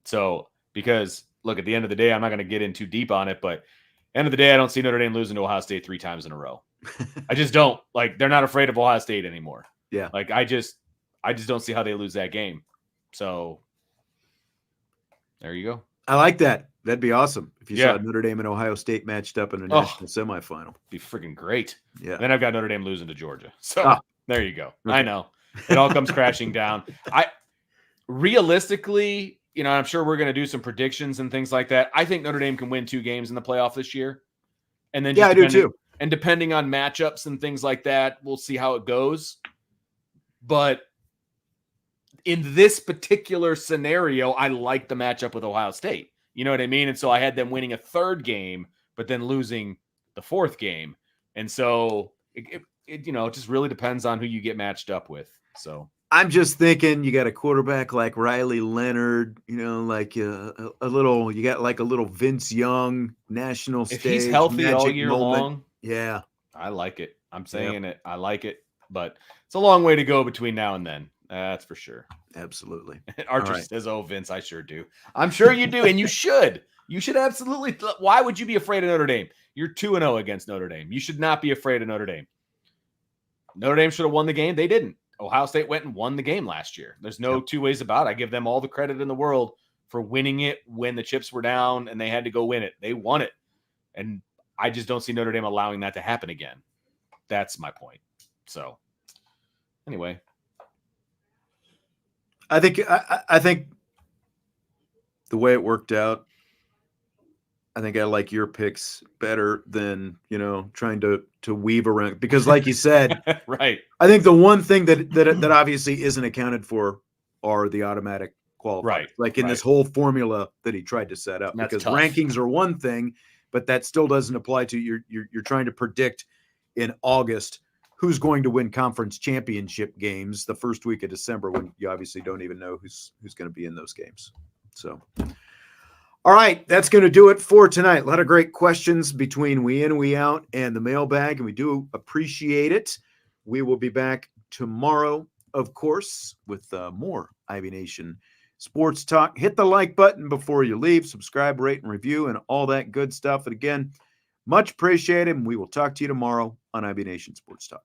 [SPEAKER 2] So, because, look, at the end of the day, I'm not going to get in too deep on it, but end of the day, I don't see Notre Dame losing to Ohio State 3 times in a row. I just don't. Like, they're not afraid of Ohio State anymore.
[SPEAKER 1] Yeah.
[SPEAKER 2] Like, I just don't see how they lose that game. So, there you go.
[SPEAKER 1] I like that. That'd be awesome if you saw Notre Dame and Ohio State matched up in a national semifinal.
[SPEAKER 2] Be freaking great.
[SPEAKER 1] Yeah.
[SPEAKER 2] And then I've got Notre Dame losing to Georgia. So there you go. Okay. I know. It all comes crashing down. Realistically, I'm sure we're going to do some predictions and things like that. I think Notre Dame can win 2 games in the playoff this year. And then
[SPEAKER 1] I do too.
[SPEAKER 2] And depending on matchups and things like that, we'll see how it goes. But in this particular scenario, I like the matchup with Ohio State. You know what I mean? And so I had them winning a 3rd game, but then losing the 4th game. And so it just really depends on who you get matched up with. So
[SPEAKER 1] I'm just thinking you got a quarterback like Riley Leonard, like a little, you got like a little Vince Young national stage.
[SPEAKER 2] If he's healthy all year long.
[SPEAKER 1] Yeah.
[SPEAKER 2] I like it. I'm saying it. I like it, but it's a long way to go between now and then. That's for sure.
[SPEAKER 1] Absolutely.
[SPEAKER 2] Archer says, "Oh, Vince, I sure do. I'm sure you do, and you should. You should absolutely. Why would you be afraid of Notre Dame? You're 2-0 against Notre Dame. You should not be afraid of Notre Dame. Notre Dame should have won the game. They didn't. Ohio State went and won the game last year. There's no two ways about it. I give them all the credit in the world for winning it when the chips were down and they had to go win it. They won it, and I just don't see Notre Dame allowing that to happen again. That's my point. So, anyway."
[SPEAKER 1] I think the way it worked out, I think I like your picks better than, trying to weave around, because like you said,
[SPEAKER 2] right.
[SPEAKER 1] I think the one thing that obviously isn't accounted for are the automatic qualifiers.
[SPEAKER 2] Right.
[SPEAKER 1] Like in this whole formula that he tried to set up, because rankings are one thing, but that still doesn't apply to you're trying to predict in August who's going to win conference championship games the first week of December, when you obviously don't even know who's going to be in those games. So, all right, that's going to do it for tonight. A lot of great questions between We In, We Out and the mailbag, and we do appreciate it. We will be back tomorrow, of course, with more Ivy Nation Sports Talk. Hit the like button before you leave, subscribe, rate, and review, and all that good stuff. And again, much appreciated, and we will talk to you tomorrow on Ivy Nation Sports Talk.